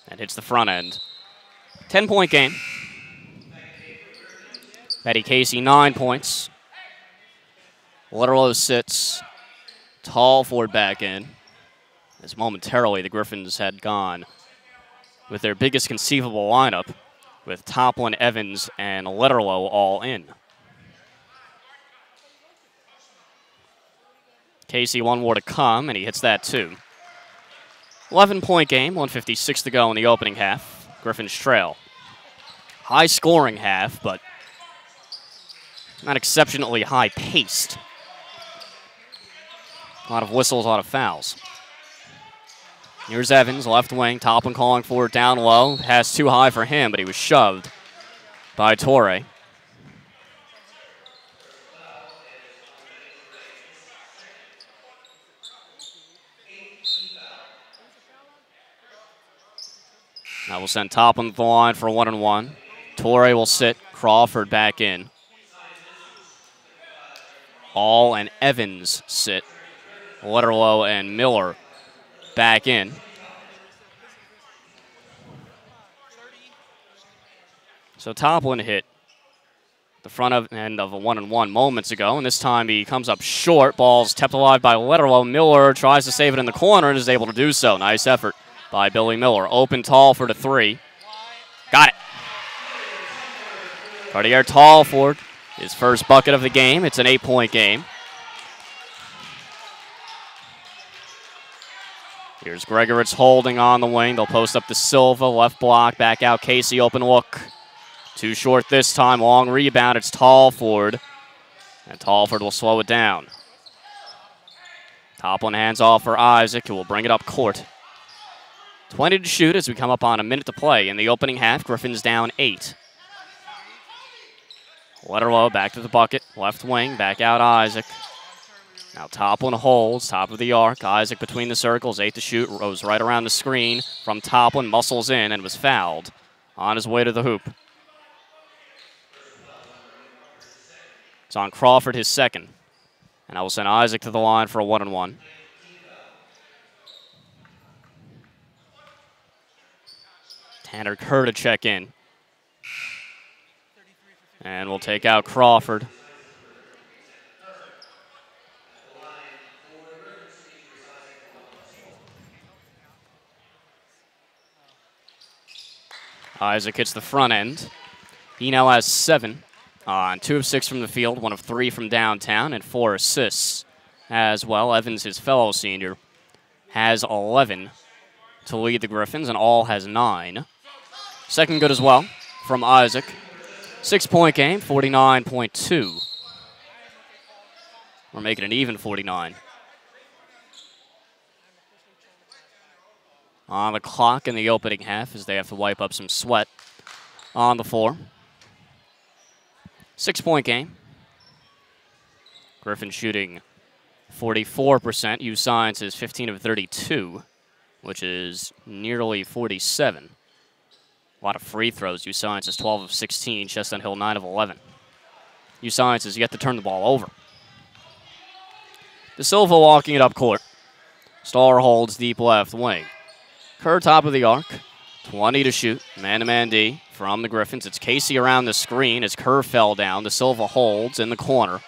And hits the front end. 10-point game. Petty Casey, 9 points. Letterlow sits. Tall forward back in. As momentarily the Griffins had gone with their biggest conceivable lineup with Toplin, Evans, and Letterlow all in. Casey, one more to come, and he hits that too. 11-point game, 1:56 to go in the opening half. Griffins trail. High scoring half, but not exceptionally high paced. A lot of whistles, a lot of fouls. Here's Evans, left wing. Toplin calling for it down low. Pass too high for him, but he was shoved by Torrey. That will send Toplin to the line for a 1-and-1. Torrey will sit. Crawford back in. All and Evans sit. Letterlow and Miller back in. So Toplin hit the front end of a 1-and-1 moments ago, and this time he comes up short. Ball's kept alive by Letterlow. Miller tries to save it in the corner and is able to do so. Nice effort by Billy Miller. Open tall for the 3. Got it. Cartier Tallford, his first bucket of the game. It's an 8-point game. Here's Gregoritz holding on the wing. They'll post up to Silva. Left block, back out. Casey, open look. Too short this time. Long rebound. It's Tallford. And Tallford will slow it down. Toplin hands off for Isaac, who will bring it up court. 20 to shoot as we come up on a minute to play in the opening half. Griffins down 8. Letterlow back to the bucket. Left wing, back out Isaac. Now Toplin holds, top of the arc. Isaac between the circles, 8 to shoot. Goes right around the screen from Toplin, muscles in, and was fouled on his way to the hoop. It's on Crawford, his second. And I will send Isaac to the line for a 1-and-1. Tanner Kerr to check in. And we'll take out Crawford. Isaac hits the front end. He now has 7 on 2 of 6 from the field, 1 of 3 from downtown, and 4 assists as well. Evans, his fellow senior, has 11 to lead the Griffins, and All has 9. Second good as well from Isaac. 6-point game, 49.2. We're making an even 49. On the clock in the opening half as they have to wipe up some sweat on the floor. 6-point game. Griffin shooting 44%. USciences 15 of 32, which is nearly 47. A lot of free throws. USciences 12 of 16. Chestnut Hill 9 of 11. USciences yet to turn the ball over. De Silva walking it up court. Star holds deep left wing. Kerr top of the arc. 20 to shoot. Man-to-man D from the Griffins. It's Casey around the screen as Kerr fell down. De Silva holds in the corner.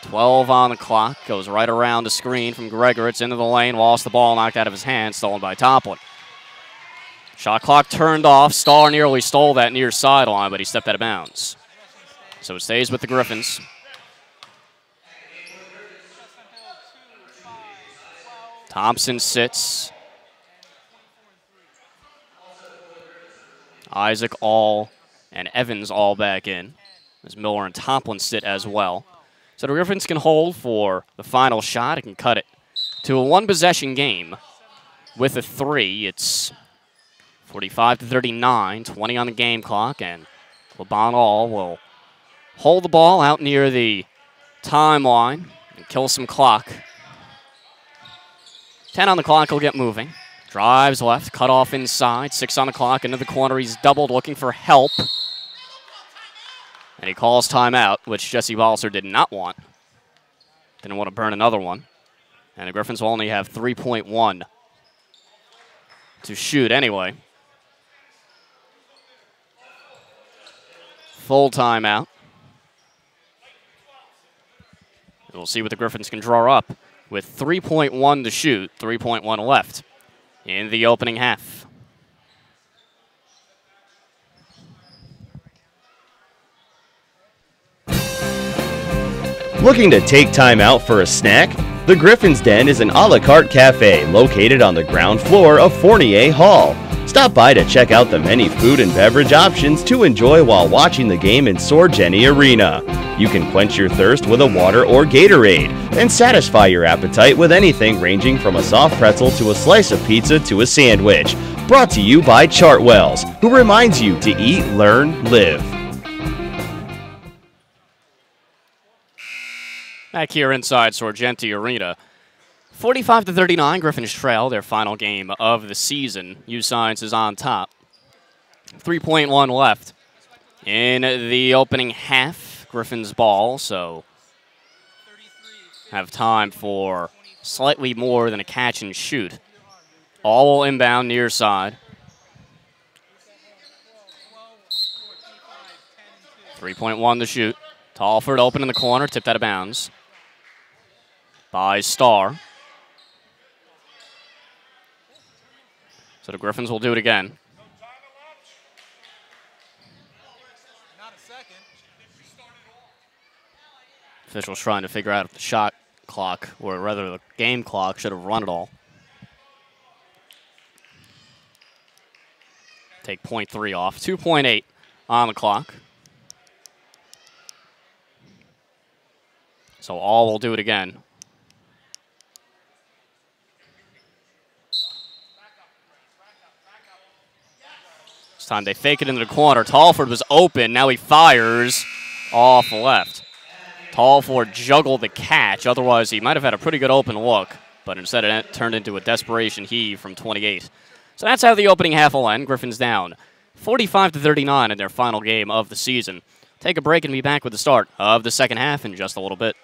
12 on the clock. Goes right around the screen from Gregor. It's into the lane. Lost the ball, knocked out of his hand. Stolen by Toplin. Shot clock turned off. Starr nearly stole that near sideline, but he stepped out of bounds. So it stays with the Griffins. Thompson sits. Isaac all and Evans all back in, as Miller and Toplin sit as well. So the Griffins can hold for the final shot. It can cut it to a one-possession game. With a 3, it's 45-39, 20 on the game clock, and LeBon All will hold the ball out near the timeline and kill some clock. 10 on the clock, he'll get moving. Drives left, cut off inside, 6 on the clock, into the corner. He's doubled, looking for help. And he calls timeout, which Jesse Balser did not want. Didn't want to burn another one. And the Griffins will only have 3.1 to shoot anyway. Full timeout. We'll see what the Griffins can draw up with 3.1 to shoot, 3.1 left in the opening half. Looking to take time out for a snack? The Griffin's Den is an a la carte cafe located on the ground floor of Fournier Hall. Stop by to check out the many food and beverage options to enjoy while watching the game in Sorgeni Arena. You can quench your thirst with a water or Gatorade, and satisfy your appetite with anything ranging from a soft pretzel to a slice of pizza to a sandwich. Brought to you by Chartwells, who reminds you to eat, learn, live. Back here inside Sorgenti Arena. 45-39, Griffins trail their final game of the season. USciences on top. 3.1 left in the opening half. Griffins ball, so have time for slightly more than a catch and shoot. All will inbound near side. 3.1 to shoot. Talford open in the corner, tipped out of bounds by Starr. So the Griffins will do it again. Officials trying to figure out if the shot clock, or rather the game clock, should have run it all. Take 0.3 off. 2.8 on the clock. So all will do it again. This time they fake it into the corner. Talford was open. Now he fires off left. Talford juggled the catch. Otherwise, he might have had a pretty good open look. But instead, it turned into a desperation heave from 28. So that's how the opening half will end. Griffins down 45-39 in their final game of the season. Take a break and be back with the start of the second half in just a little bit.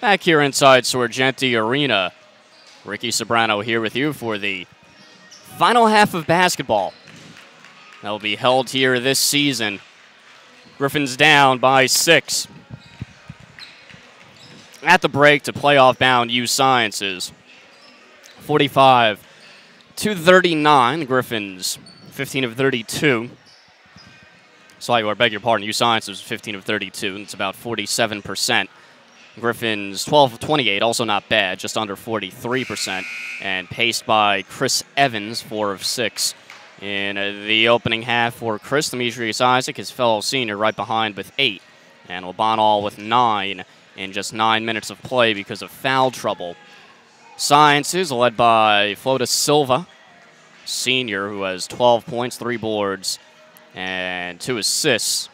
Back here inside Sorgenti Arena, Ricky Sobrano here with you for the final half of basketball that will be held here this season. Griffins down by 6. At the break to playoff-bound USciences. 45-39. Griffins 15 of 32. I beg your pardon. USciences was 15 of 32. And it's about 47%. Griffins 12 of 28. Also not bad. Just under 43%. And paced by Chris Evans, 4 of 6. In the opening half for Chris, Demetrius Isaac, his fellow senior, right behind with 8. And Labanal with 9 in just 9 minutes of play because of foul trouble. Sciences led by Flota Silva, senior, who has 12 points, 3 boards, and 2 assists.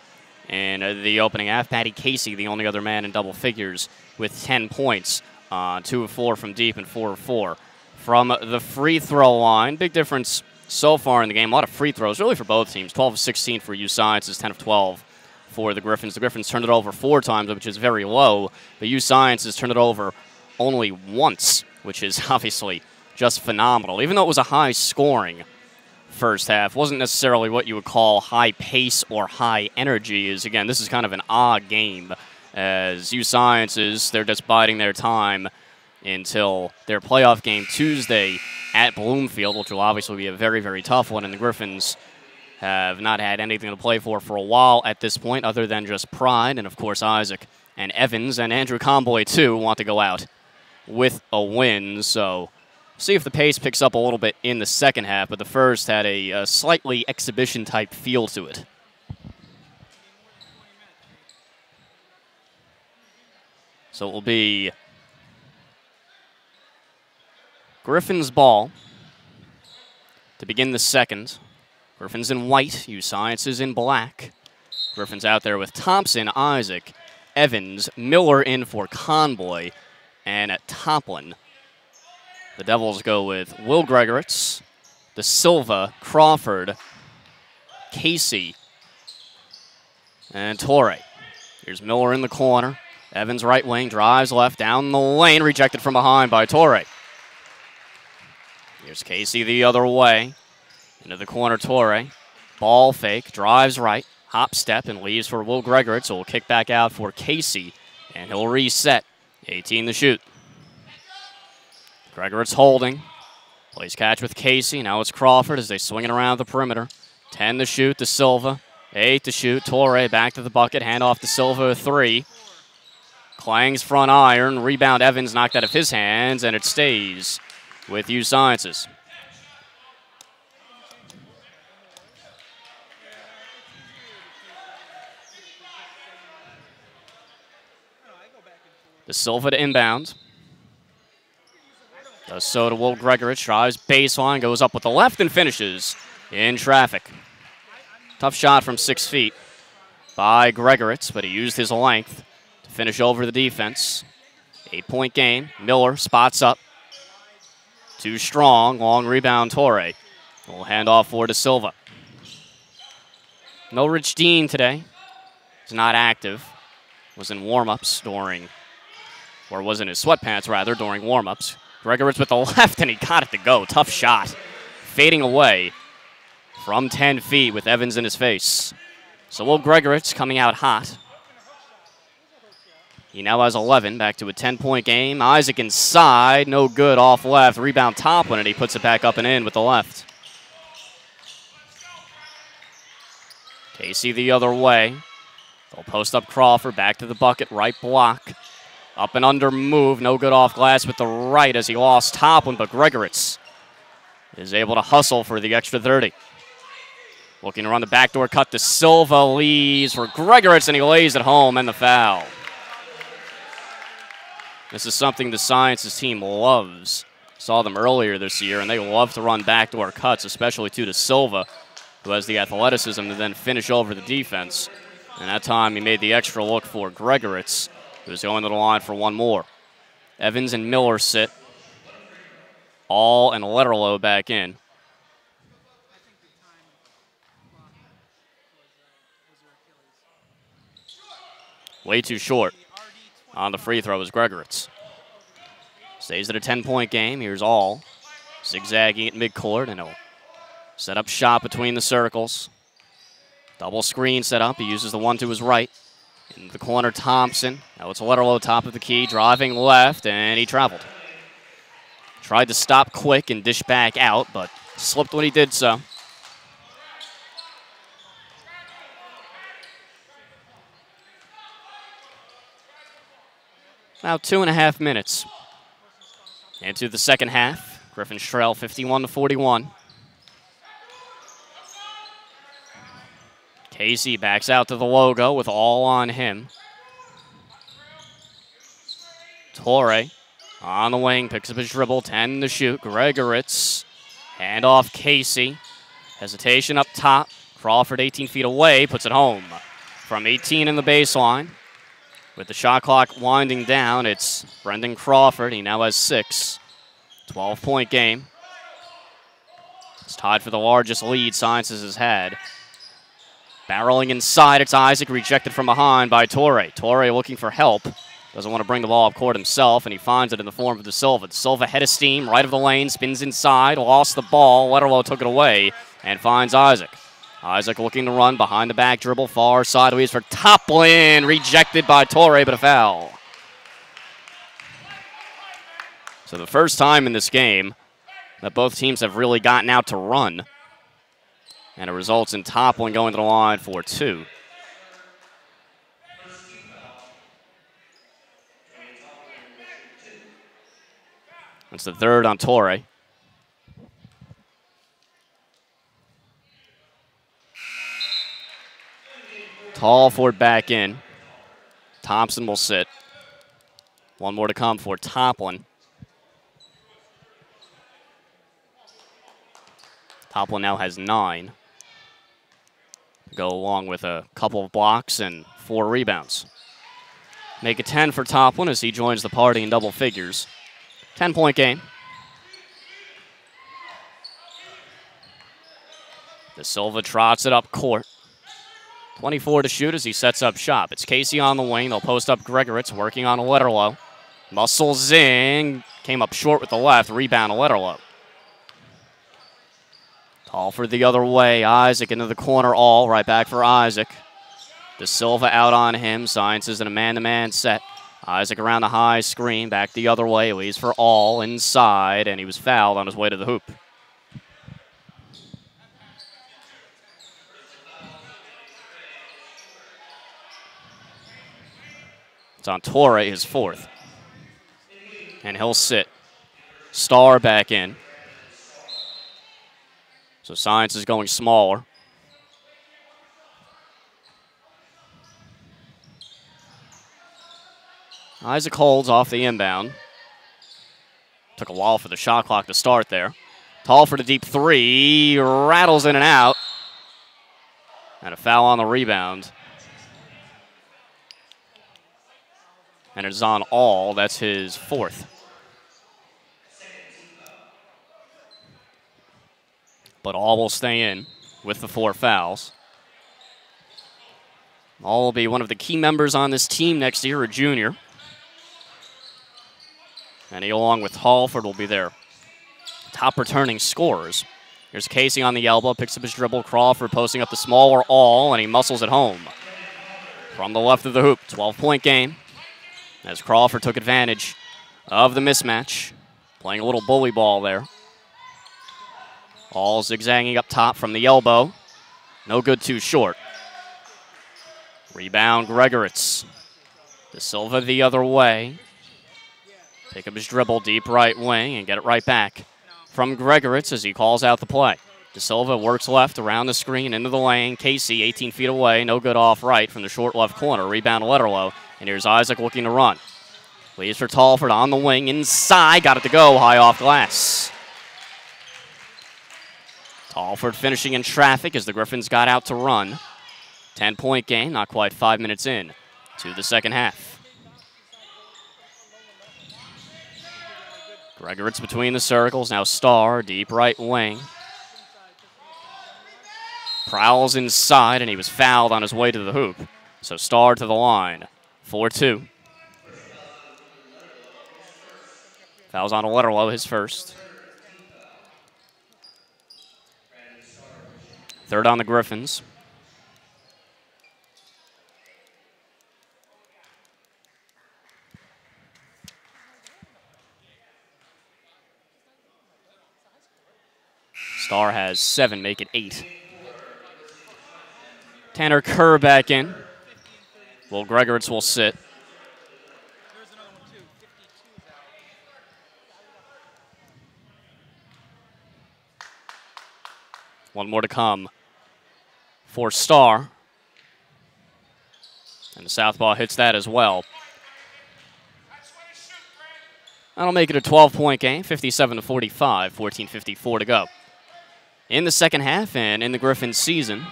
In the opening half, Patty Casey, the only other man in double figures, with 10 points, 2 of 4 from deep and 4 of 4 from the free throw line. Big difference so far in the game. A lot of free throws, really, for both teams. 12 of 16 for USciences, 10 of 12 for the Griffins. The Griffins turned it over 4 times, which is very low, but USciences turned it over only once, which is obviously just phenomenal. Even though it was a high-scoring first half, wasn't necessarily what you would call high pace or high energy. Again, this is kind of an odd game, as USciences, they're just biding their time until their playoff game Tuesday at Bloomfield, which will obviously be a very, very tough one, and the Griffins have not had anything to play for a while at this point other than just pride, and of course Isaac and Evans and Andrew Comboy too want to go out with a win. So see if the pace picks up a little bit in the second half, but the first had a slightly exhibition-type feel to it. So it will be Griffins ball to begin the second. Griffins in white, USciences in black. Griffins out there with Thompson, Isaac, Evans, Miller in for Conboy, and Toplin. The Devils go with Will Gregoritz, De Silva, Crawford, Casey, and Torre. Here's Miller in the corner. Evans right wing, drives left, down the lane, rejected from behind by Torre. Here's Casey the other way. Into the corner, Torre. Ball fake, drives right, hop step, and leaves for Will Gregoritz. So we'll kick back out for Casey, and he'll reset. 18 to shoot. Gregoritz holding. Plays catch with Casey. Now it's Crawford as they swing it around the perimeter. 10 to shoot to Silva. 8 to shoot. Torre back to the bucket. Hand off to Silva, 3. Clangs front iron. Rebound Evans knocked out of his hands, and it stays with USciences. De Silva to inbound. Does so to Will Gregoritz. Drives baseline, goes up with the left, and finishes in traffic. Tough shot from 6 feet by Gregoritz, but he used his length to finish over the defense. 8-point game. Miller spots up. Too strong. Long rebound, Torre. We'll hand off for De Silva. No Rich Dean today. He's not active. Was in warm-ups during, or was in his sweatpants, rather, during warm-ups. Gregoritz with the left, and he got it to go. Tough shot. Fading away from 10 feet with Evans in his face. So Will Gregoritz coming out hot. He now has 11, back to a 10-point game. Isaac inside, no good, off left. Rebound Toplin, and he puts it back up and in with the left. Casey the other way. They'll post up Crawford, back to the bucket, right block. Up and under move, no good off glass with the right as he lost Toplin, but Gregoritz is able to hustle for the extra 30. Looking to run the backdoor cut to Silva, leaves for Gregoritz, and he lays it home, and the foul. This is something the Sciences team loves. Saw them earlier this year, and they love to run backdoor cuts, especially to Silva, who has the athleticism to then finish over the defense. And that time he made the extra look for Gregoritz, who's going to the line for one more. Evans and Miller sit. All and Letterlow back in. Way too short. On the free throw is Gregoritz. Stays at a 10-point game. Here's All zigzagging at midcourt, and he'll set up shot between the circles. Double screen set up. He uses the one to his right. In the corner, Thompson. Now it's Letterlow, top of the key, driving left, and he traveled. Tried to stop quick and dish back out, but slipped when he did so. Now 2.5 minutes into the second half. Griffins trail 51-41. Casey backs out to the logo with All on him. Torre on the wing, picks up his dribble, 10 to shoot. Gregoritz, hand off Casey. Hesitation up top. Crawford 18 feet away, puts it home. From 18 in the baseline. With the shot clock winding down, it's Brendan Crawford. He now has 6. 12-point game. It's tied for the largest lead Sciences has had. Barreling inside, it's Isaac, rejected from behind by Torre. Torre looking for help. Doesn't want to bring the ball up court himself, and he finds it in the form of De Silva. De Silva head of steam, right of the lane, spins inside, lost the ball. Letterlow took it away and finds Isaac. Isaac looking to run behind the back dribble, far sideways for Toplin. Rejected by Torre, but a foul. So the first time in this game that both teams have really gotten out to run. And it results in Toplin going to the line for 2. That's the third on Torre. Tallford back in. Thompson will sit. One more to come for Toplin. Toplin now has 9. Go along with a couple of blocks and 4 rebounds. Make it 10 for Toplin as he joins the party in double figures. 10-point game. De Silva trots it up court. 24 to shoot as he sets up shop. It's Casey on the wing. They'll post up Gregoritz, working on a Letterlow. Muscles in. Came up short with the left. Rebound to Letterlow. Tallford the other way. Isaac into the corner. All right back for Isaac. De Silva out on him. Sciences in a man-to-man set. Isaac around the high screen. Back the other way. Leaves for All inside, and he was fouled on his way to the hoop. It's on Torre, his 4th. And he'll sit. Starr back in. So Science is going smaller. Isaac holds off the inbound. Took a while for the shot clock to start there. Tall for the deep 3. Rattles in and out. And a foul on the rebound. And it's on All. That's his 4th. But All will stay in with the 4 fouls. All will be one of the key members on this team next year, a junior. And he, along with Tallford, will be their top returning scorers. Here's Casey on the elbow, picks up his dribble. Crawford posting up the smaller All, and he muscles it home. From the left of the hoop, 12-point game. As Crawford took advantage of the mismatch. Playing a little bully ball there. All zigzagging up top from the elbow. No good, too short. Rebound, Gregoritz. De Silva the other way. Pick up his dribble, deep right wing, and get it right back from Gregoritz as he calls out the play. De Silva works left around the screen into the lane. Casey 18 feet away, no good off right from the short left corner. Rebound to Letterlow, and here's Isaac looking to run. Leaves for Tallford on the wing, inside, got it to go, high off glass. Tallford finishing in traffic as the Griffins got out to run. 10-point game, not quite 5 minutes in to the second half. Gregoritz between the circles, now Starr, deep right wing. Prowls inside, and he was fouled on his way to the hoop. So Starr to the line, 4-2. Foul's on Letterlow, his first. Third on the Griffins. Starr has 7, make it 8. Tanner Kerr back in. Will Gregoritz will sit. One more to come for Starr. And the southpaw hits that as well. That'll make it a 12-point game, 57-45, 14:54 to go. In the second half and in the Griffins season,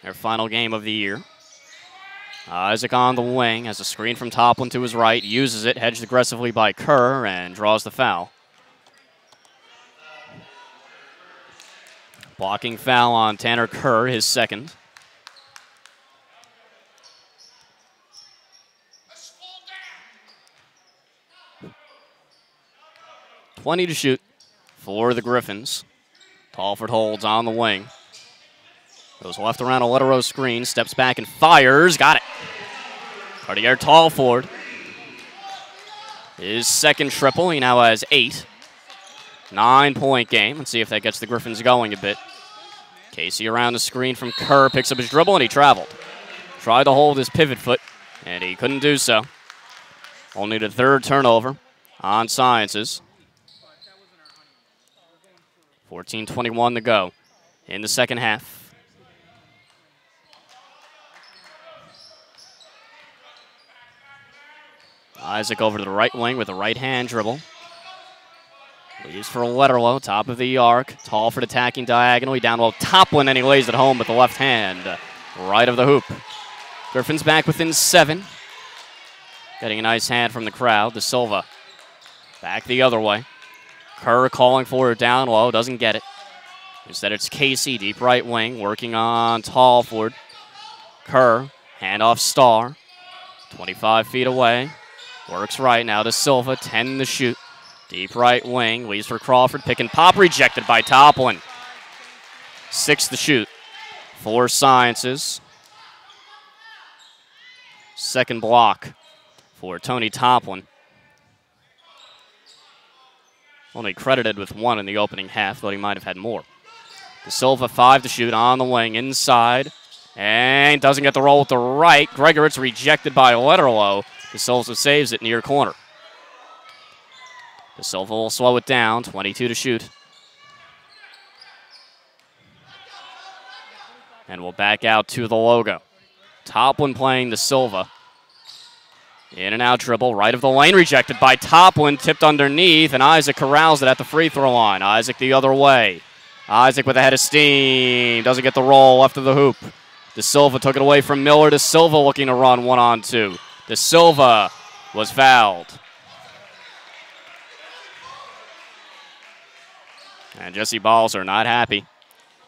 their final game of the year. Isaac on the wing has a screen from Toplin to his right, uses it, hedged aggressively by Kerr, and draws the foul. Blocking foul on Tanner Kerr, his second. .20 to shoot for the Griffins. Talford holds on the wing. Goes left around a Letterow screen, steps back and fires. Got it. Cartier Talford. His second triple. He now has 8. 9-point game. Let's see if that gets the Griffins going a bit. Casey around the screen from Kerr, picks up his dribble, and he traveled. Tried to hold his pivot foot, and he couldn't do so. Only the third turnover on Sciences. 14:21 to go in the second half. Isaac over to the right wing with a right-hand dribble. Leaves for Letterlow, top of the arc. Talford attacking diagonally, down low. Toplin, and he lays it home with the left hand. Right of the hoop. Griffins back within 7. Getting a nice hand from the crowd. De Silva back the other way. Kerr calling for it down low, doesn't get it. Instead it's Casey, deep right wing, working on Talford. Kerr, handoff Starr. 25 feet away. Works right now to Silva, 10 to shoot. Deep right wing, leaves for Crawford, pick and pop, rejected by Toplin. 6 to shoot for Sciences. Second block for Tony Toplin. Only credited with 1 in the opening half, though he might have had more. De Silva, 5 to shoot on the wing, inside. And doesn't get the roll with the right. Gregoritz rejected by Letterlow. De Silva saves it near corner. De Silva will slow it down, 22 to shoot. And we'll back out to the logo. Toplin playing De Silva. In and out dribble, right of the lane, rejected by Toplin, tipped underneath, and Isaac corrals it at the free throw line. Isaac the other way. Isaac with a head of steam, doesn't get the roll, left of the hoop. De Silva took it away from Miller. De Silva looking to run 1-on-2. De Silva was fouled. And Jesse Balzer not happy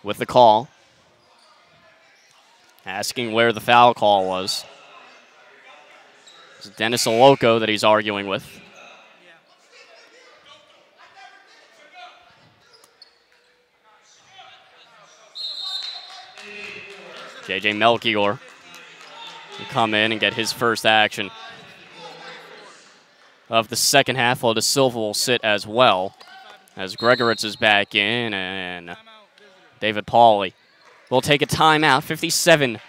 with the call. Asking where the foul call was. It's Dennis Aloco that he's arguing with. J.J. Melchior will come in and get his first action of the second half, while De Silva will sit as well, as Gregoritz is back in, and David Pauly will take a timeout. 57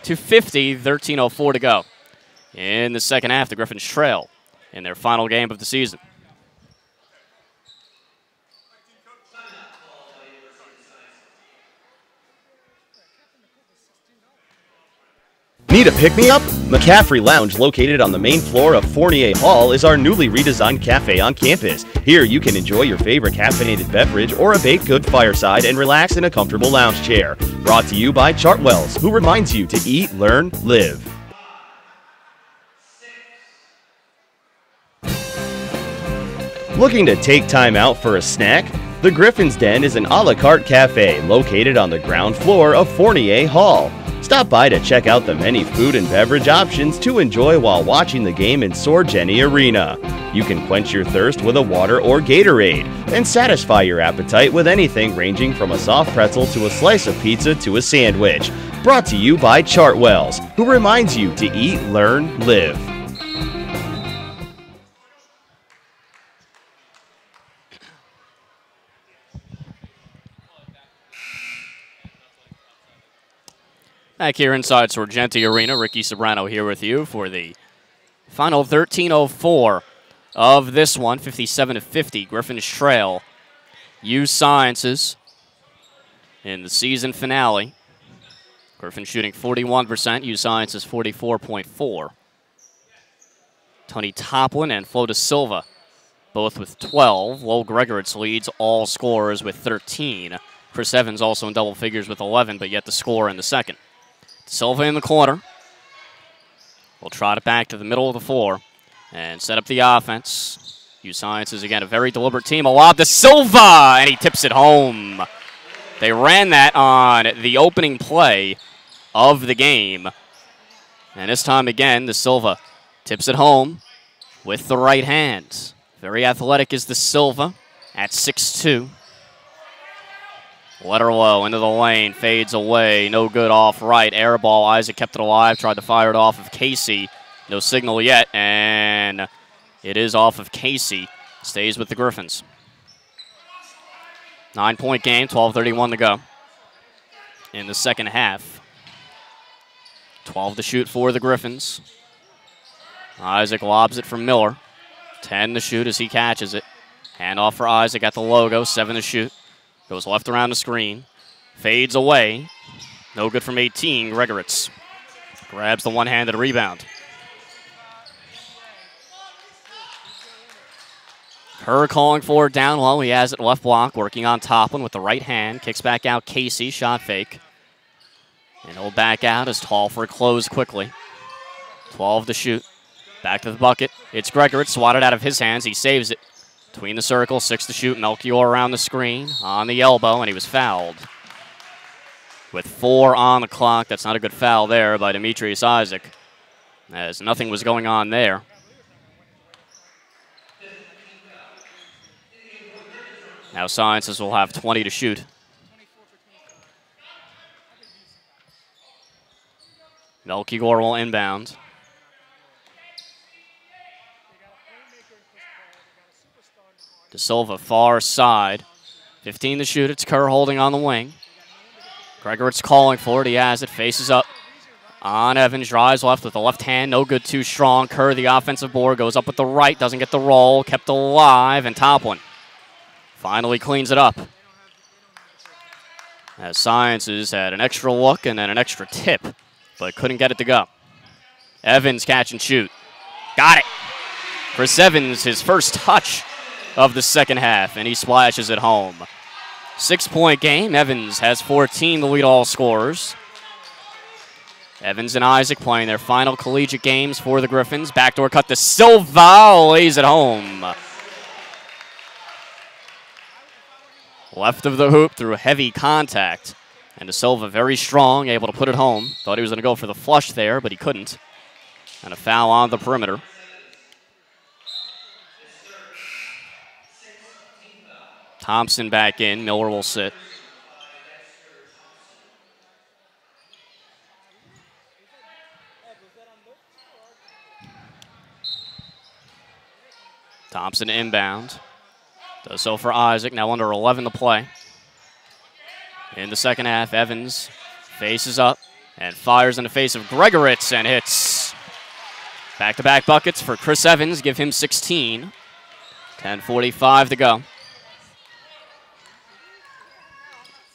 to 50, 13:04 to go. In the second half, the Griffins trail in their final game of the season. Need a pick-me-up? McCaffrey Lounge, located on the main floor of Fournier Hall, is our newly redesigned cafe on campus. Here you can enjoy your favorite caffeinated beverage or a baked good fireside and relax in a comfortable lounge chair. Brought to you by Chartwells, who reminds you to eat, learn, live. Looking to take time out for a snack? The Griffin's Den is an a la carte cafe located on the ground floor of Fournier Hall. Stop by to check out the many food and beverage options to enjoy while watching the game in Sorgeni Arena. You can quench your thirst with a water or Gatorade, and satisfy your appetite with anything ranging from a soft pretzel to a slice of pizza to a sandwich. Brought to you by Chartwells, who reminds you to eat, learn, live. Back here inside Sorgenti Arena, Ricky Sobrano here with you for the final 13:04 of this one, 57-50. Griffins trail USciences in the season finale. Griffins shooting 41%, USciences 44.4. Tony Toplin and Flo Da Silva both with 12. Lowell Gregoritz leads all scorers with 13. Chris Evans also in double figures with 11, but yet to score in the second. Silva in the corner. We'll trot it back to the middle of the floor and set up the offense. USciences, again, a very deliberate team. A lob to Silva, and he tips it home. They ran that on the opening play of the game. And this time, again, the Silva tips it home with the right hand. Very athletic is the Silva at 6'2". Let her low into the lane, fades away, no good off right. Air ball, Isaac kept it alive, tried to fire it off of Casey. No signal yet, and it is off of Casey. Stays with the Griffins. 9-point game, 12:31 to go in the second half. 12 to shoot for the Griffins. Isaac lobs it from Miller. 10 to shoot as he catches it. Handoff for Isaac at the logo, 7 to shoot. Goes left around the screen. Fades away. No good from 18. Gregoritz grabs the one-handed rebound. Kerr calling for it down low. He has it left block, working on Toplin with the right hand. Kicks back out Casey, shot fake. And he'll back out as Talford close quickly. 12 to shoot. Back to the bucket. It's Gregoritz, swatted out of his hands. He saves it. Between the circle, 6 to shoot. Melchior around the screen, on the elbow, and he was fouled. With 4 on the clock, that's not a good foul there by Demetrius Isaac, as nothing was going on there. Now Sciences will have 20 to shoot. Melchior will inbound. Da Silva far side. 15 to shoot. It's Kerr holding on the wing. Gregoritz calling for it. He has it. Faces up on Evans. Drives left with the left hand. No good. Too strong. Kerr, the offensive board, goes up with the right. Doesn't get the roll. Kept alive. And Toplin finally cleans it up. As Sciences had an extra look and then an extra tip, but couldn't get it to go. Evans catch and shoot. Got it. Chris Evans, his first touch of the second half, and he splashes it home. 6-point game. Evans has 14 to lead all scorers. Evans and Isaac playing their final collegiate games for the Griffins. Backdoor cut to Silva, lays it home. Left of the hoop through heavy contact. And Da Silva very strong, able to put it home. Thought he was going to go for the flush there, but he couldn't. And a foul on the perimeter. Thompson back in. Miller will sit. Thompson inbound. Does so for Isaac. Now under 11 to play. In the second half, Evans faces up and fires in the face of Gregoritz and hits. Back-to-back buckets for Chris Evans. Give him 16. 10:45 to go.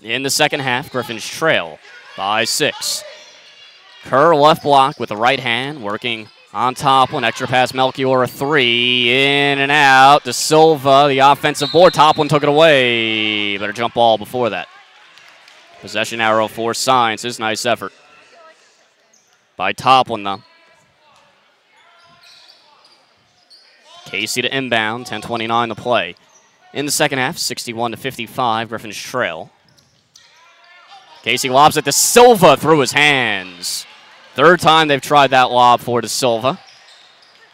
In the second half, Griffins trail by 6. Kerr left block with the right hand, working on Toplin. Extra pass, Melchior, a 3. In and out. Da Silva, the offensive board. Toplin took it away. Better jump ball before that. Possession arrow for Sciences. Nice effort by Toplin, though. Casey to inbound. 10:29 to play. In the second half, 61-55, Griffins trail. Casey lobs it to Silva through his hands. Third time they've tried that lob for De Silva.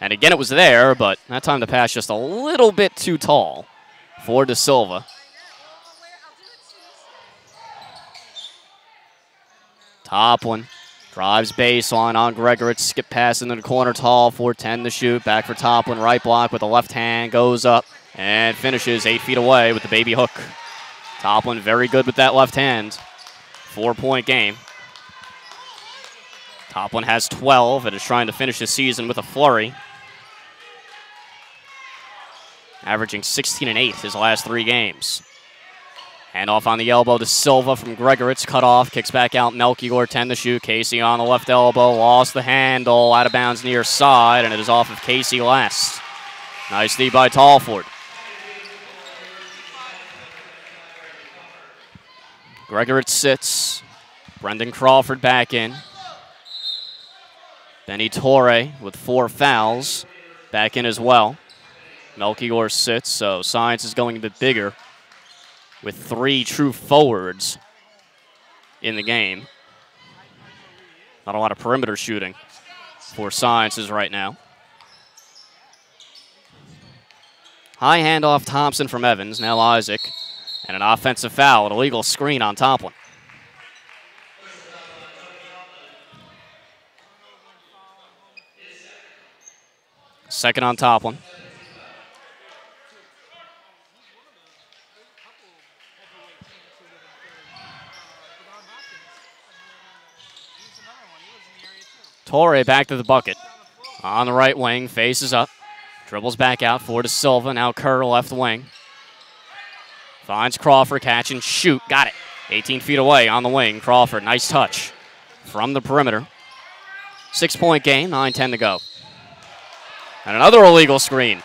And again, it was there, but that time the pass just a little bit too tall for De Silva. Toplin drives baseline on Gregoritz. Skip pass into the corner, tall for 10 to shoot. Back for Toplin, right block with the left hand, goes up and finishes 8 feet away with the baby hook. Toplin very good with that left hand. 4-point game. Toplin has 12 and is trying to finish the season with a flurry. Averaging 16 and 8 his last 3 games. Handoff on the elbow to Silva from Gregoritz. Cut off, kicks back out. Melchior 10 to shoot. Casey on the left elbow. Lost the handle. Out of bounds near side, and it is off of Casey last. Nice D by Tallford. Gregoritz sits. Brendan Crawford back in. Benny Torre with 4 fouls. Back in as well. Melchior sits, so Science is going a bit bigger with 3 true forwards in the game. Not a lot of perimeter shooting for Sciences right now. High handoff Thompson from Evans, now Isaac. And an offensive foul, an illegal screen on Toplin. Second on Toplin. Torre back to the bucket. On the right wing, faces up. Dribbles back out for De Silva. Now Kerr left wing. Finds Crawford, catch and shoot. Got it. 18 feet away on the wing. Crawford, nice touch from the perimeter. 6-point game, 9:10 to go. And another illegal screen.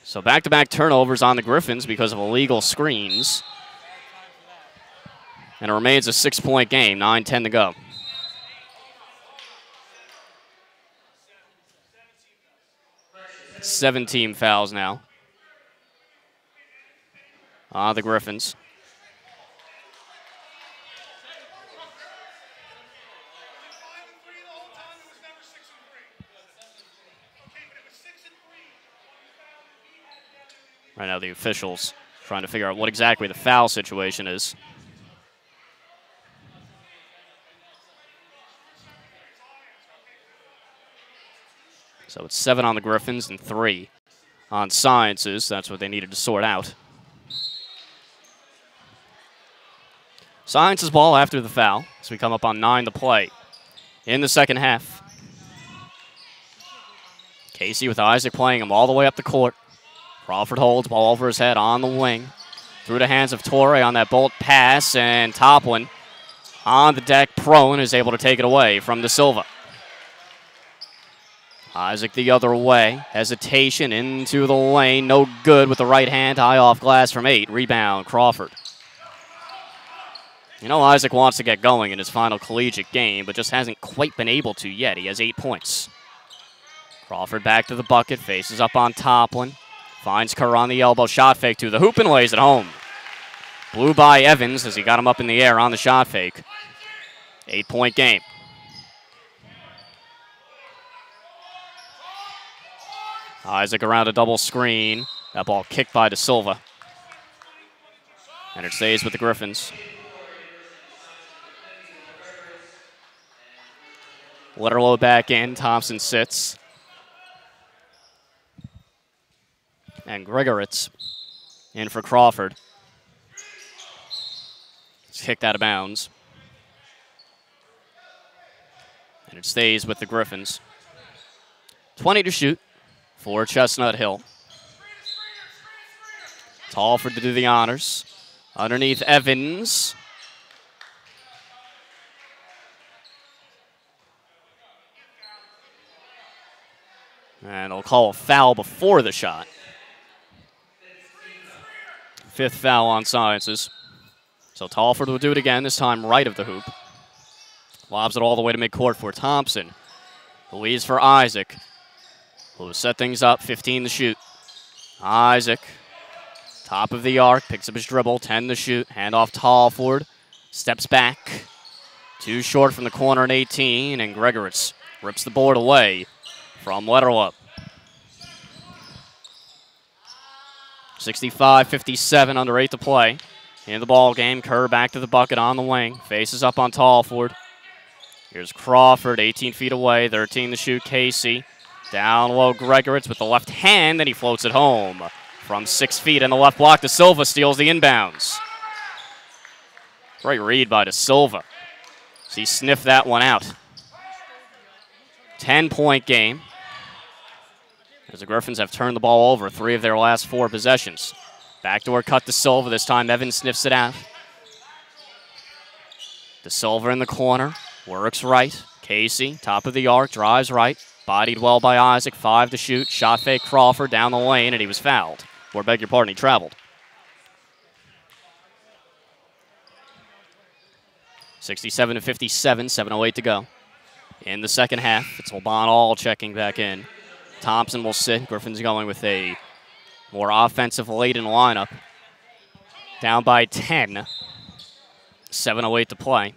So back-to-back turnovers on the Griffins because of illegal screens. And it remains a 6-point game, 9:10 to go. Seven-team fouls now on the Griffins. Right now the officials trying to figure out what exactly the foul situation is. So it's 7 on the Griffins and 3 on Sciences. That's what they needed to sort out. Sciences ball after the foul as we come up on 9 to play in the second half. Casey with Isaac playing him all the way up the court. Crawford holds, ball over his head on the wing. Through the hands of Torre on that bolt pass, and Toplin on the deck, prone, is able to take it away from De Silva. Isaac the other way. Hesitation into the lane. No good with the right hand. High off glass from 8. Rebound, Crawford. You know Isaac wants to get going in his final collegiate game, but just hasn't quite been able to yet. He has 8 points. Crawford back to the bucket. Faces up on Toplin. Finds Kerr on the elbow. Shot fake to the hoop and lays it home. Blew by Evans as he got him up in the air on the shot fake. 8-point game. Isaac around a double screen. That ball kicked by De Silva. And it stays with the Griffins. Letterlow back in. Thompson sits. And Gregoritz in for Crawford. It's kicked out of bounds. And it stays with the Griffins. 20 to shoot for Chestnut Hill. Tallford to do the honors. Underneath Evans. And they'll call a foul before the shot. 5th foul on Sciences. So Tallford will do it again, this time right of the hoop. Lobs it all the way to midcourt for Thompson. Louise for Isaac. Who will set things up, 15 to shoot. Isaac Top of the arc, picks up his dribble, 10 to shoot, hand off Tallford, steps back. Too short from the corner at 18, and Gregoritz rips the board away from Letterlow. 65-57, under 8 to play. In the ball game, Kerr back to the bucket on the wing, faces up on Tallford. Here's Crawford, 18 feet away, 13 to shoot, Casey. Down low, Gregoritz with the left hand, then he floats it home. From 6 feet in the left block, De Silva steals the inbounds. Great read by De Silva. So he sniffed that one out. 10-point game. As the Griffins have turned the ball over 3 of their last 4 possessions. Backdoor cut to Silva. This time Evans sniffs it out. De Silva in the corner. Works right. Casey, top of the arc, drives right. Bodied well by Isaac. 5 to shoot. Shot fake Crawford down the lane, and he was fouled. Or beg your pardon, he traveled. 67-57, 7:08 to go. In the second half, it's LeBon all checking back in. Thompson will sit. Griffin's going with a more offensive-laden lineup. Down by 10. 7:08 to play.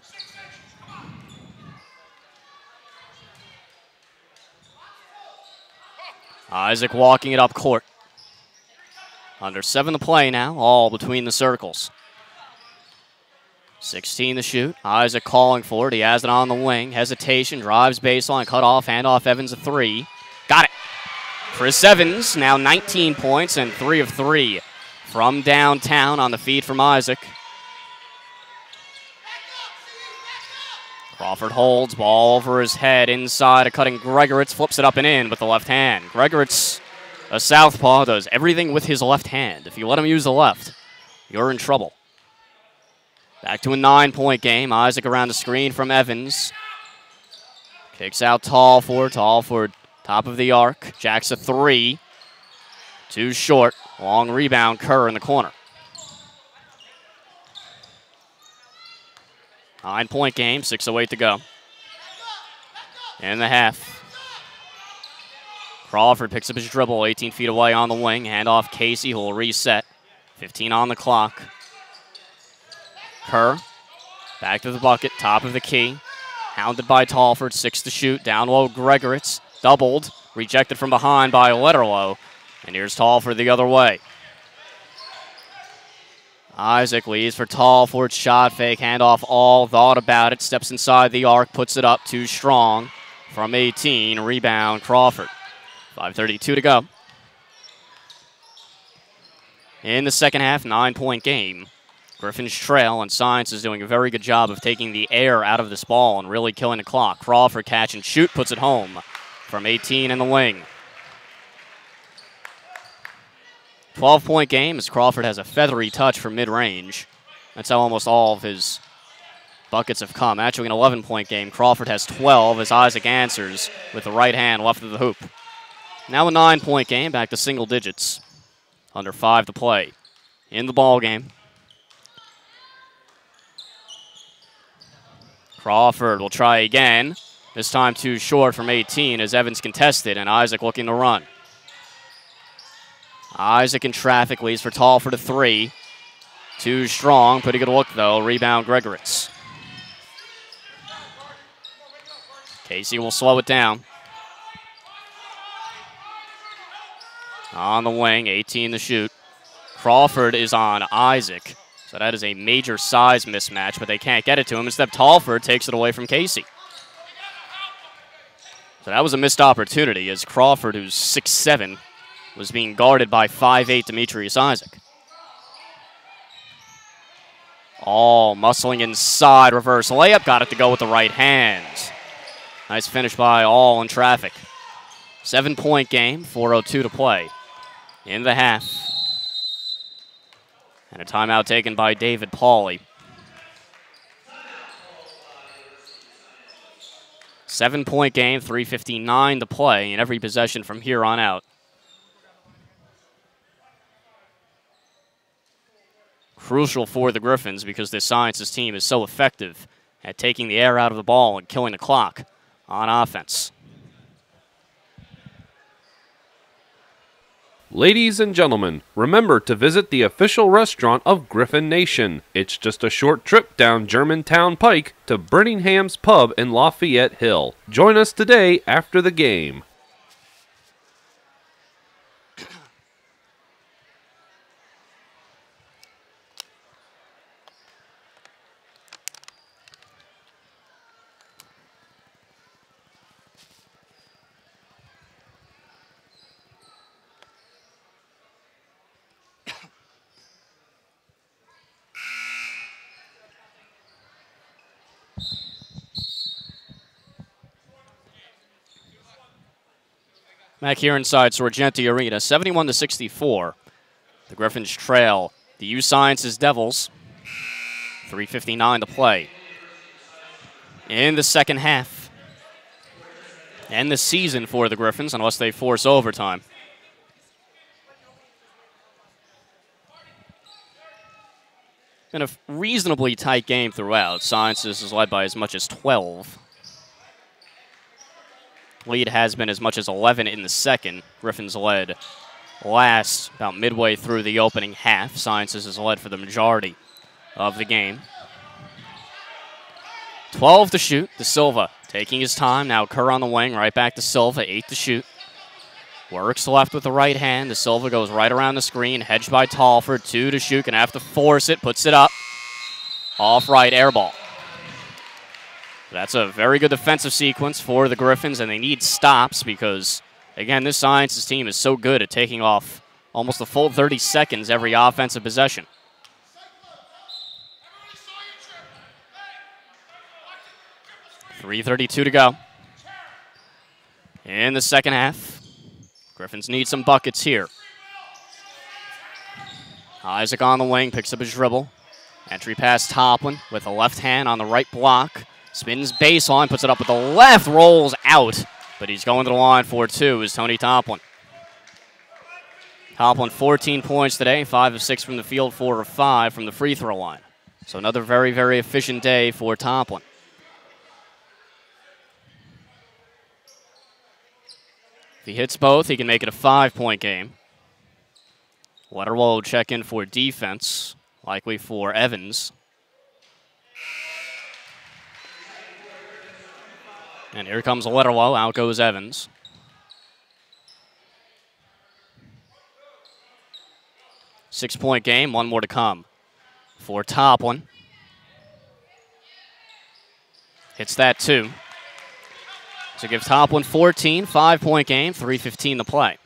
Isaac walking it up court. Under 7 to play now, all between the circles. 16 to shoot. Isaac calling for it. He has it on the wing. Hesitation, drives baseline, cut off, hand off Evans a 3. Got it. Chris Evans, now 19 points and 3 of 3 from downtown on the feed from Isaac. Crawford holds, ball over his head, inside a cutting Gregoritz, flips it up and in with the left hand. Gregoritz, a southpaw, does everything with his left hand. If you let him use the left, you're in trouble. Back to a 9-point game. Isaac around the screen from Evans. Kicks out Tallford. Tallford, top of the arc. Jacks a 3. Too short. Long rebound, Kerr in the corner. 9-point game, 6:08 to go. In the half. Crawford picks up his dribble, 18 feet away on the wing. Hand off Casey, who will reset. 15 on the clock. Kerr, back to the bucket, top of the key. Hounded by Tallford, 6 to shoot. Down low, Gregoritz, doubled. Rejected from behind by Letterlow. And here's Tallford the other way. Isaac leads for Tallford, shot fake, handoff all, thought about it, steps inside the arc, puts it up, too strong. From 18, rebound Crawford. 5:32 to go. In the second half, 9-point game. Griffins trail, and Science is doing a very good job of taking the air out of this ball and really killing the clock. Crawford catch and shoot, puts it home from 18 in the wing. 12-point game as Crawford has a feathery touch from mid-range. That's how almost all of his buckets have come. Actually, an 11-point game. Crawford has 12 as Isaac answers with the right hand left of the hoop. Now a 9-point game, back to single digits. Under 5 to play in the ball game. Crawford will try again. This time too short from 18 as Evans contested and Isaac looking to run. Isaac in traffic, leads for Tallford a 3. Too strong, pretty good look though. Rebound Gregoritz. Casey will slow it down. On the wing, 18 to shoot. Crawford is on Isaac. So that is a major size mismatch, but they can't get it to him. Instead, Tallford takes it away from Casey. So that was a missed opportunity as Crawford, who's 6'7", was being guarded by 5'8" Demetrius Isaac. All muscling inside, reverse layup, got it to go with the right hand. Nice finish by All in traffic. 7-point game, 4:02 to play in the half. And a timeout taken by David Pauly. 7-point game, 3:59 to play in every possession from here on out. Crucial for the Griffins because this Sciences team is so effective at taking the air out of the ball and killing the clock on offense. Ladies and gentlemen, remember to visit the official restaurant of Griffin Nation. It's just a short trip down Germantown Pike to Birmingham's Pub in Lafayette Hill. Join us today after the game. Back here inside Sorgenti Arena, 71-64. The Griffins trail the USciences Devils. 3:59 to play in the second half. And the season for the Griffins, unless they force overtime. Been a reasonably tight game throughout. Sciences is led by as much as 12. Lead has been as much as 11 in the second. Griffins led last about midway through the opening half. Sciences is led for the majority of the game. 12 to shoot. De Silva taking his time. Now Kerr on the wing. Right back to Silva. 8 to shoot. Works left with the right hand. De Silva goes right around the screen. Hedged by Talford. 2 to shoot. Gonna have to force it. Puts it up. Off right. Air ball. That's a very good defensive sequence for the Griffins, and they need stops because, again, this Sciences team is so good at taking off almost a full 30 seconds every offensive possession. .332 to go in the second half. Griffins need some buckets here. Isaac on the wing, picks up his dribble. Entry pass Toplin with a left hand on the right block. Spins baseline, puts it up with the left, rolls out. But he's going to the line for 2 is Tony Toplin. Toplin 14 points today, 5 of 6 from the field, 4 of 5 from the free throw line. So another very, very efficient day for Toplin. If he hits both, he can make it a 5-point game. Letterwell will check in for defense, likely for Evans. And here comes Letterwell. Out goes Evans. Six-point game. One more to come for Toplin. Hits that too. To give Toplin 14. 5-point game. 3:15 to play.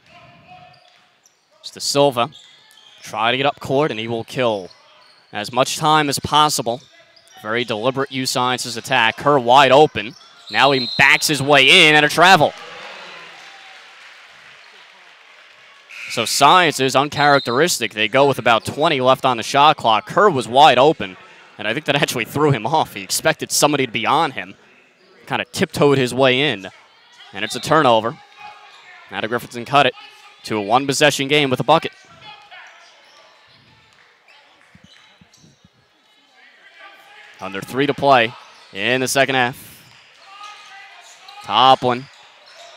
It's De Silva. Try to get up court, and he will kill as much time as possible. Very deliberate USciences attack. Kerr wide open. Now he backs his way in and a travel. So Sciences, uncharacteristic. They go with about 20 left on the shot clock. Kerr was wide open, and I think that actually threw him off. He expected somebody to be on him. Kind of tiptoed his way in, and it's a turnover. Now the Griffins can cut it to a one-possession game with a bucket. Under 3 to play in the second half. Toplin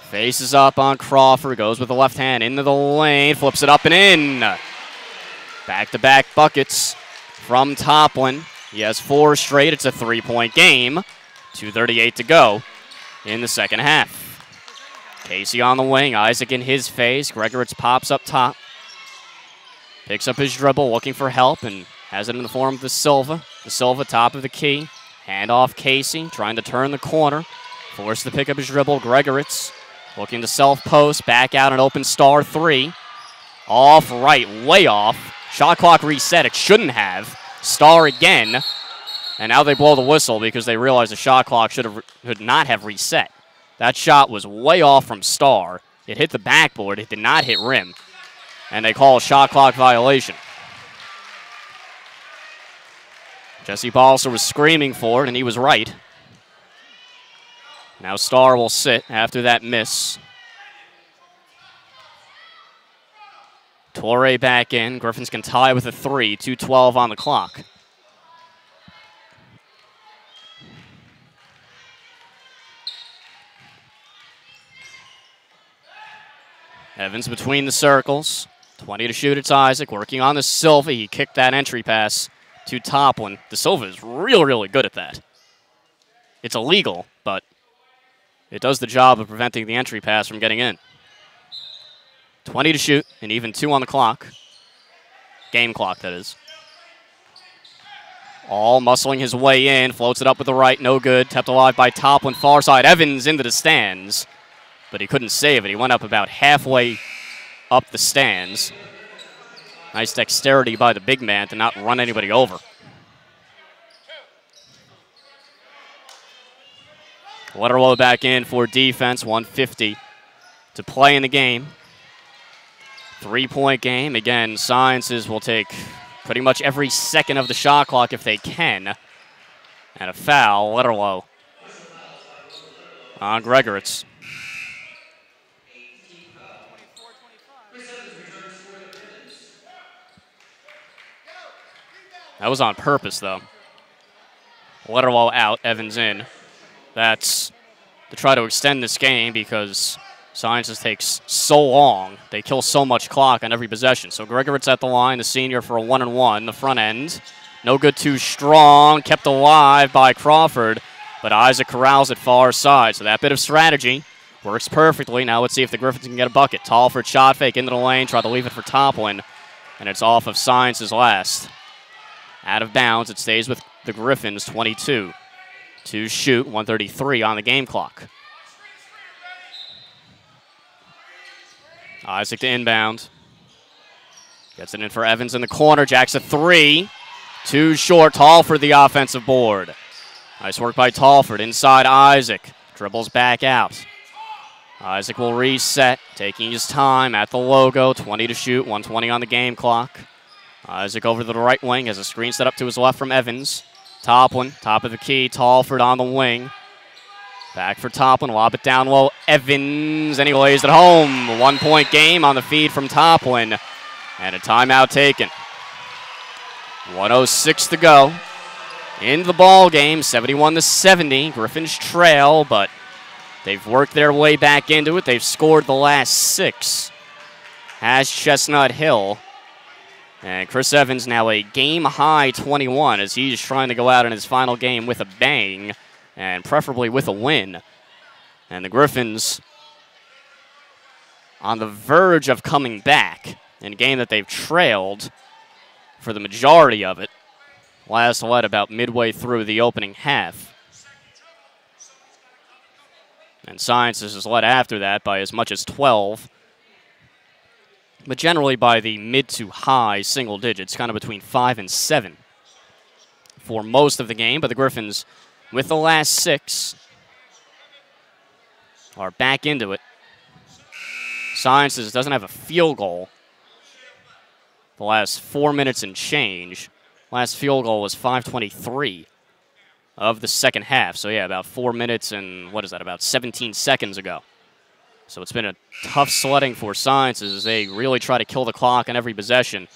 faces up on Crawford, goes with the left hand into the lane, flips it up and in. Back-to-back buckets from Toplin. He has 4 straight. It's a 3-point game. 2:38 to go in the second half. Casey on the wing, Isaac in his face. Gregoritz pops up top. Picks up his dribble, looking for help, and has it in the form of De Silva. De Silva, top of the key. Hand off Casey, trying to turn the corner. Forced to pick up his dribble. Gregoritz looking to self-post. Back out an open star 3. Off right, way off. Shot clock reset. It shouldn't have. Star again. And now they blow the whistle because they realize the shot clock should not have reset. That shot was way off from Star. It hit the backboard. It did not hit rim. And they call a shot clock violation. Jesse Balser was screaming for it, and he was right. Now Star will sit after that miss. Torre back in. Griffins can tie with a 3. 2:12 on the clock. Evans between the circles. 20 to shoot. It's Isaac working on the Silva. He kicked that entry pass to Toplin. De Silva is really, really good at that. It's illegal, but it does the job of preventing the entry pass from getting in. 20 to shoot, and even 2 on the clock. Game clock, that is. All muscling his way in, floats it up with the right, no good. Kept alive by Toplin, far side. Evans into the stands, but he couldn't save it. He went up about halfway up the stands. Nice dexterity by the big man to not run anybody over. Letterlow back in for defense, 150 to play in the game. 3-point game. Again, Sciences will take pretty much every second of the shot clock if they can. And a foul, Letterlow on Gregoritz. That was on purpose, though. Letterlow out, Evans in. That's to try to extend this game because Sciences takes so long. They kill so much clock on every possession. So Gregoritz at the line, the senior for a 1-and-1. The front end, no good, too strong. Kept alive by Crawford, but Isaac corrals it far side. So that bit of strategy works perfectly. Now let's see if the Griffins can get a bucket. Talford shot fake into the lane, try to leave it for Toplin, and it's off of Sciences last. Out of bounds, it stays with the Griffins, 22. To shoot, 1:33 on the game clock. Isaac to inbound. Gets it in for Evans in the corner. Jacks a 3. Too short. Talford the offensive board. Nice work by Talford. Inside Isaac. Dribbles back out. Isaac will reset. Taking his time at the logo. 20 to shoot. 1:20 on the game clock. Isaac over to the right wing. Has a screen set up to his left from Evans. Toplin, top of the key. Talford on the wing. Back for Toplin, lob it down low. Evans, and he lays it home. 1-point game on the feed from Toplin. And a timeout taken. 1:06 to go. In the ball game, 71-70. Griffins trail, but they've worked their way back into it. They've scored the last 6. Has Chestnut Hill. And Chris Evans now a game-high 21 as he's trying to go out in his final game with a bang and preferably with a win. And the Griffins on the verge of coming back in a game that they've trailed for the majority of it. Last led about midway through the opening half. And Sciences is led after that by as much as 12. But generally by the mid to high single digits, kind of between 5 and 7 for most of the game. But the Griffins, with the last 6, are back into it. Sciences doesn't have a field goal the last 4 minutes and change. Last field goal was 5:23 of the second half. So, yeah, about 4 minutes and, what is that, about 17 seconds ago. So it's been a tough sledding for Sciences as they really try to kill the clock on every possession.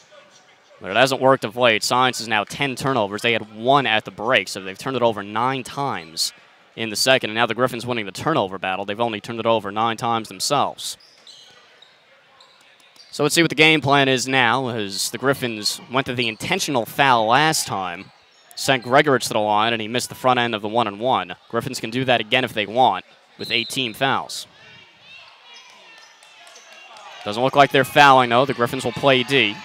But it hasn't worked of late. Sciences now 10 turnovers. They had 1 at the break, so they've turned it over 9 times in the second. And now the Griffins winning the turnover battle. They've only turned it over 9 times themselves. So let's see what the game plan is now as the Griffins went to the intentional foul last time. Sent Gregoritz to the line, and he missed the front end of the 1-and-1. Griffins can do that again if they want with 8 team fouls. Doesn't look like they're fouling, though. The Griffins will play D.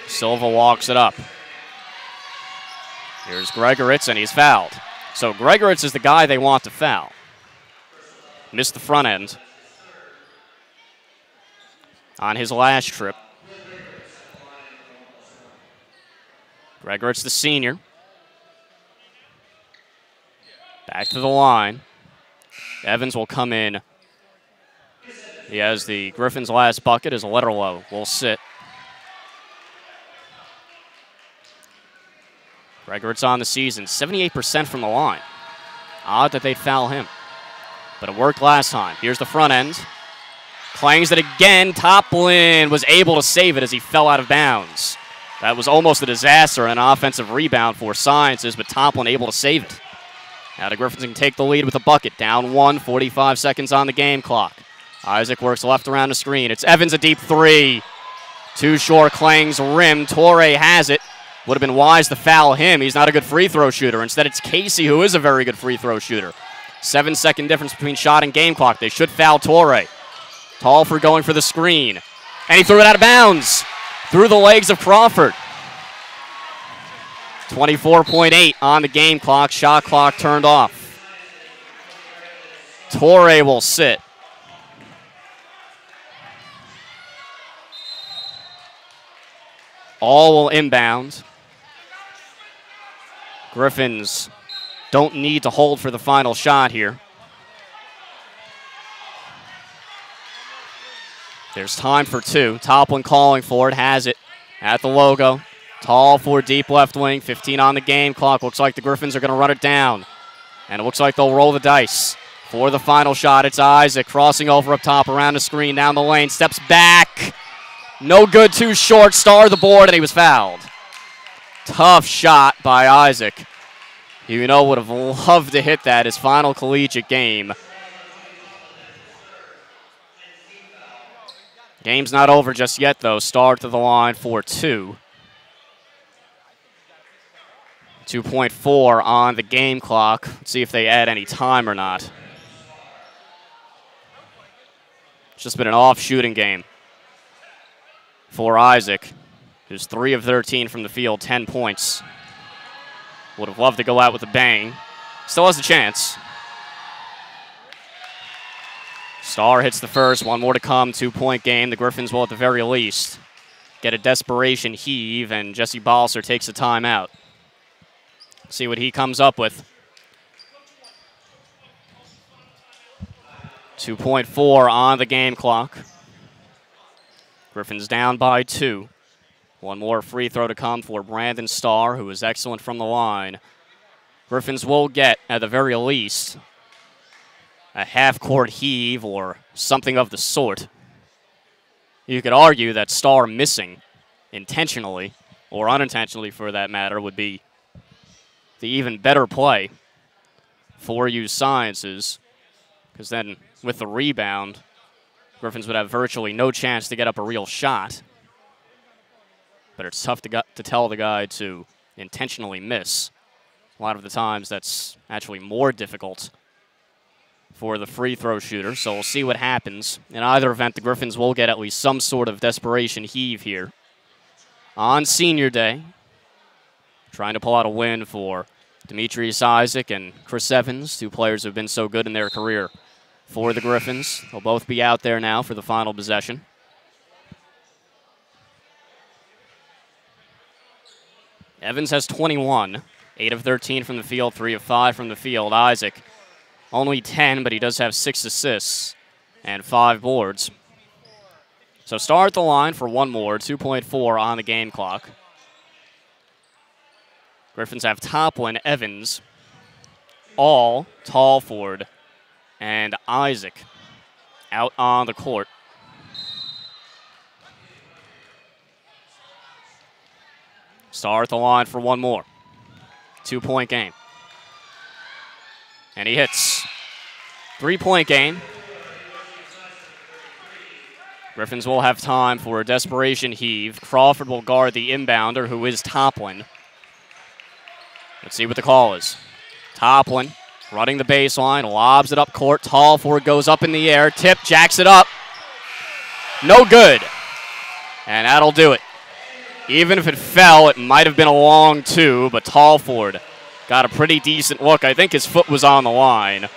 Silva walks it up. Here's Gregoritz, and he's fouled. So Gregoritz is the guy they want to foul. Missed the front end on his last trip. Gregoritz, the senior. Back to the line. Evans will come in. He has the Griffins' last bucket as Letterlow will sit. Gregoritz on the season, 78% from the line. Odd that they'd foul him, but it worked last time. Here's the front end. Clangs it again. Toplin was able to save it as he fell out of bounds. That was almost a disaster, an offensive rebound for Sciences, but Toplin able to save it. Now the Griffins can take the lead with a bucket. Down 1, 45 seconds on the game clock. Isaac works left around the screen. It's Evans, a deep three. Too short, clangs rim. Torrey has it. Would have been wise to foul him. He's not a good free throw shooter. Instead, it's Casey, who is a very good free throw shooter. 7-second difference between shot and game clock. They should foul Torrey. Talford going for the screen. And he threw it out of bounds through the legs of Crawford. 24.8 on the game clock. Shot clock turned off. Torrey will sit. All will inbound. Griffins don't need to hold for the final shot here. There's time for two. Toplin calling for it, has it at the logo. Tall for deep left wing, 15 on the game clock. Looks like the Griffins are going to run it down. And it looks like they'll roll the dice. For the final shot, it's Isaac crossing over up top around the screen, down the lane, steps back. No good, too short, star the board, and he was fouled. Tough shot by Isaac. You know, would have loved to hit that, his final collegiate game. Game's not over just yet, though. Star to the line for two. 2.4 on the game clock. Let's see if they add any time or not. It's just been an off shooting game for Isaac, who's 3 of 13 from the field, 10 points. Would have loved to go out with a bang. Still has a chance. Starr hits the first, one more to come, 2-point game. The Griffins will at the very least get a desperation heave, and Jesse Balser takes a timeout. See what he comes up with. 2.4 on the game clock. Griffins down by 2. One more free throw to come for Brandon Starr, who is excellent from the line. Griffins will get, at the very least, a half-court heave or something of the sort. You could argue that Starr missing intentionally, or unintentionally for that matter, would be the even better play for USciences, because then with the rebound, Griffins would have virtually no chance to get up a real shot. But it's tough to tell the guy to intentionally miss. A lot of the times that's actually more difficult for the free throw shooter, so we'll see what happens. In either event, the Griffins will get at least some sort of desperation heave here on senior day. Trying to pull out a win for Demetrius Isaac and Chris Evans, 2 players who have been so good in their career for the Griffins. They'll both be out there now for the final possession. Evans has 21, 8 of 13 from the field, 3 of 5 from the field. Isaac only 10, but he does have 6 assists and 5 boards. So Starr at the line for one more, 2.4 on the game clock. Griffins have Toplin, Evans, All, Talford, and Isaac out on the court. Starr at the line for one more. 2-point game. And he hits. 3-point game. Griffins will have time for a desperation heave. Crawford will guard the inbounder, who is Toplin. Let's see what the call is. Toplin running the baseline, lobs it up court. Talford goes up in the air. Tip, jacks it up. No good. And that'll do it. Even if it fell, it might have been a long 2, but Talford got a pretty decent look. I think his foot was on the line.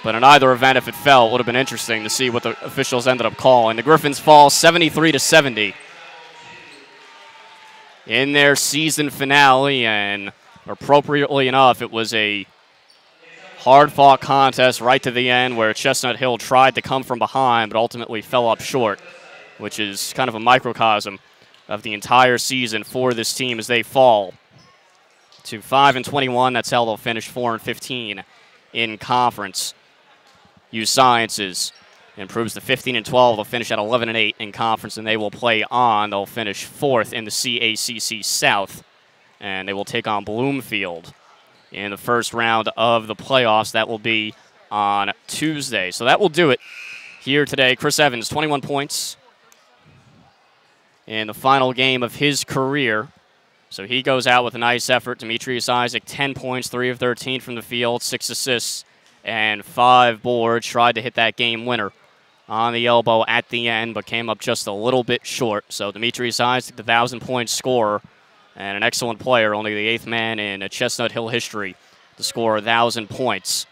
But in either event, if it fell, it would have been interesting to see what the officials ended up calling. The Griffins fall 73-70 in their season finale, and appropriately enough, it was a hard-fought contest right to the end where Chestnut Hill tried to come from behind but ultimately fell up short, which is kind of a microcosm of the entire season for this team as they fall to 5-21. That's how they'll finish 4-15 in conference. USciences improves to 15-12. They'll finish at 11-8 in conference, and they will play on. They'll finish 4th in the CACC South, and they will take on Bloomfield in the first round of the playoffs. That will be on Tuesday. So that will do it here today. Chris Evans, 21 points in the final game of his career. So he goes out with a nice effort. Demetrius Isaac, 10 points, 3 of 13 from the field, 6 assists, and 5 boards. Tried to hit that game winner on the elbow at the end, but came up just a little bit short. So Demetrius Isaac, the 1,000-point scorer, and an excellent player, only the 8th man in Chestnut Hill history to score 1,000 points.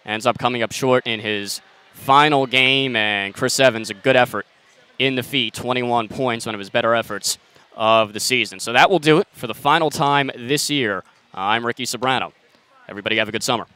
Ends up coming up short in his final game, and Chris Evans, a good effort in the feat, 21 points, one of his better efforts of the season. So that will do it for the final time this year. I'm Ricky Sobrano. Everybody have a good summer.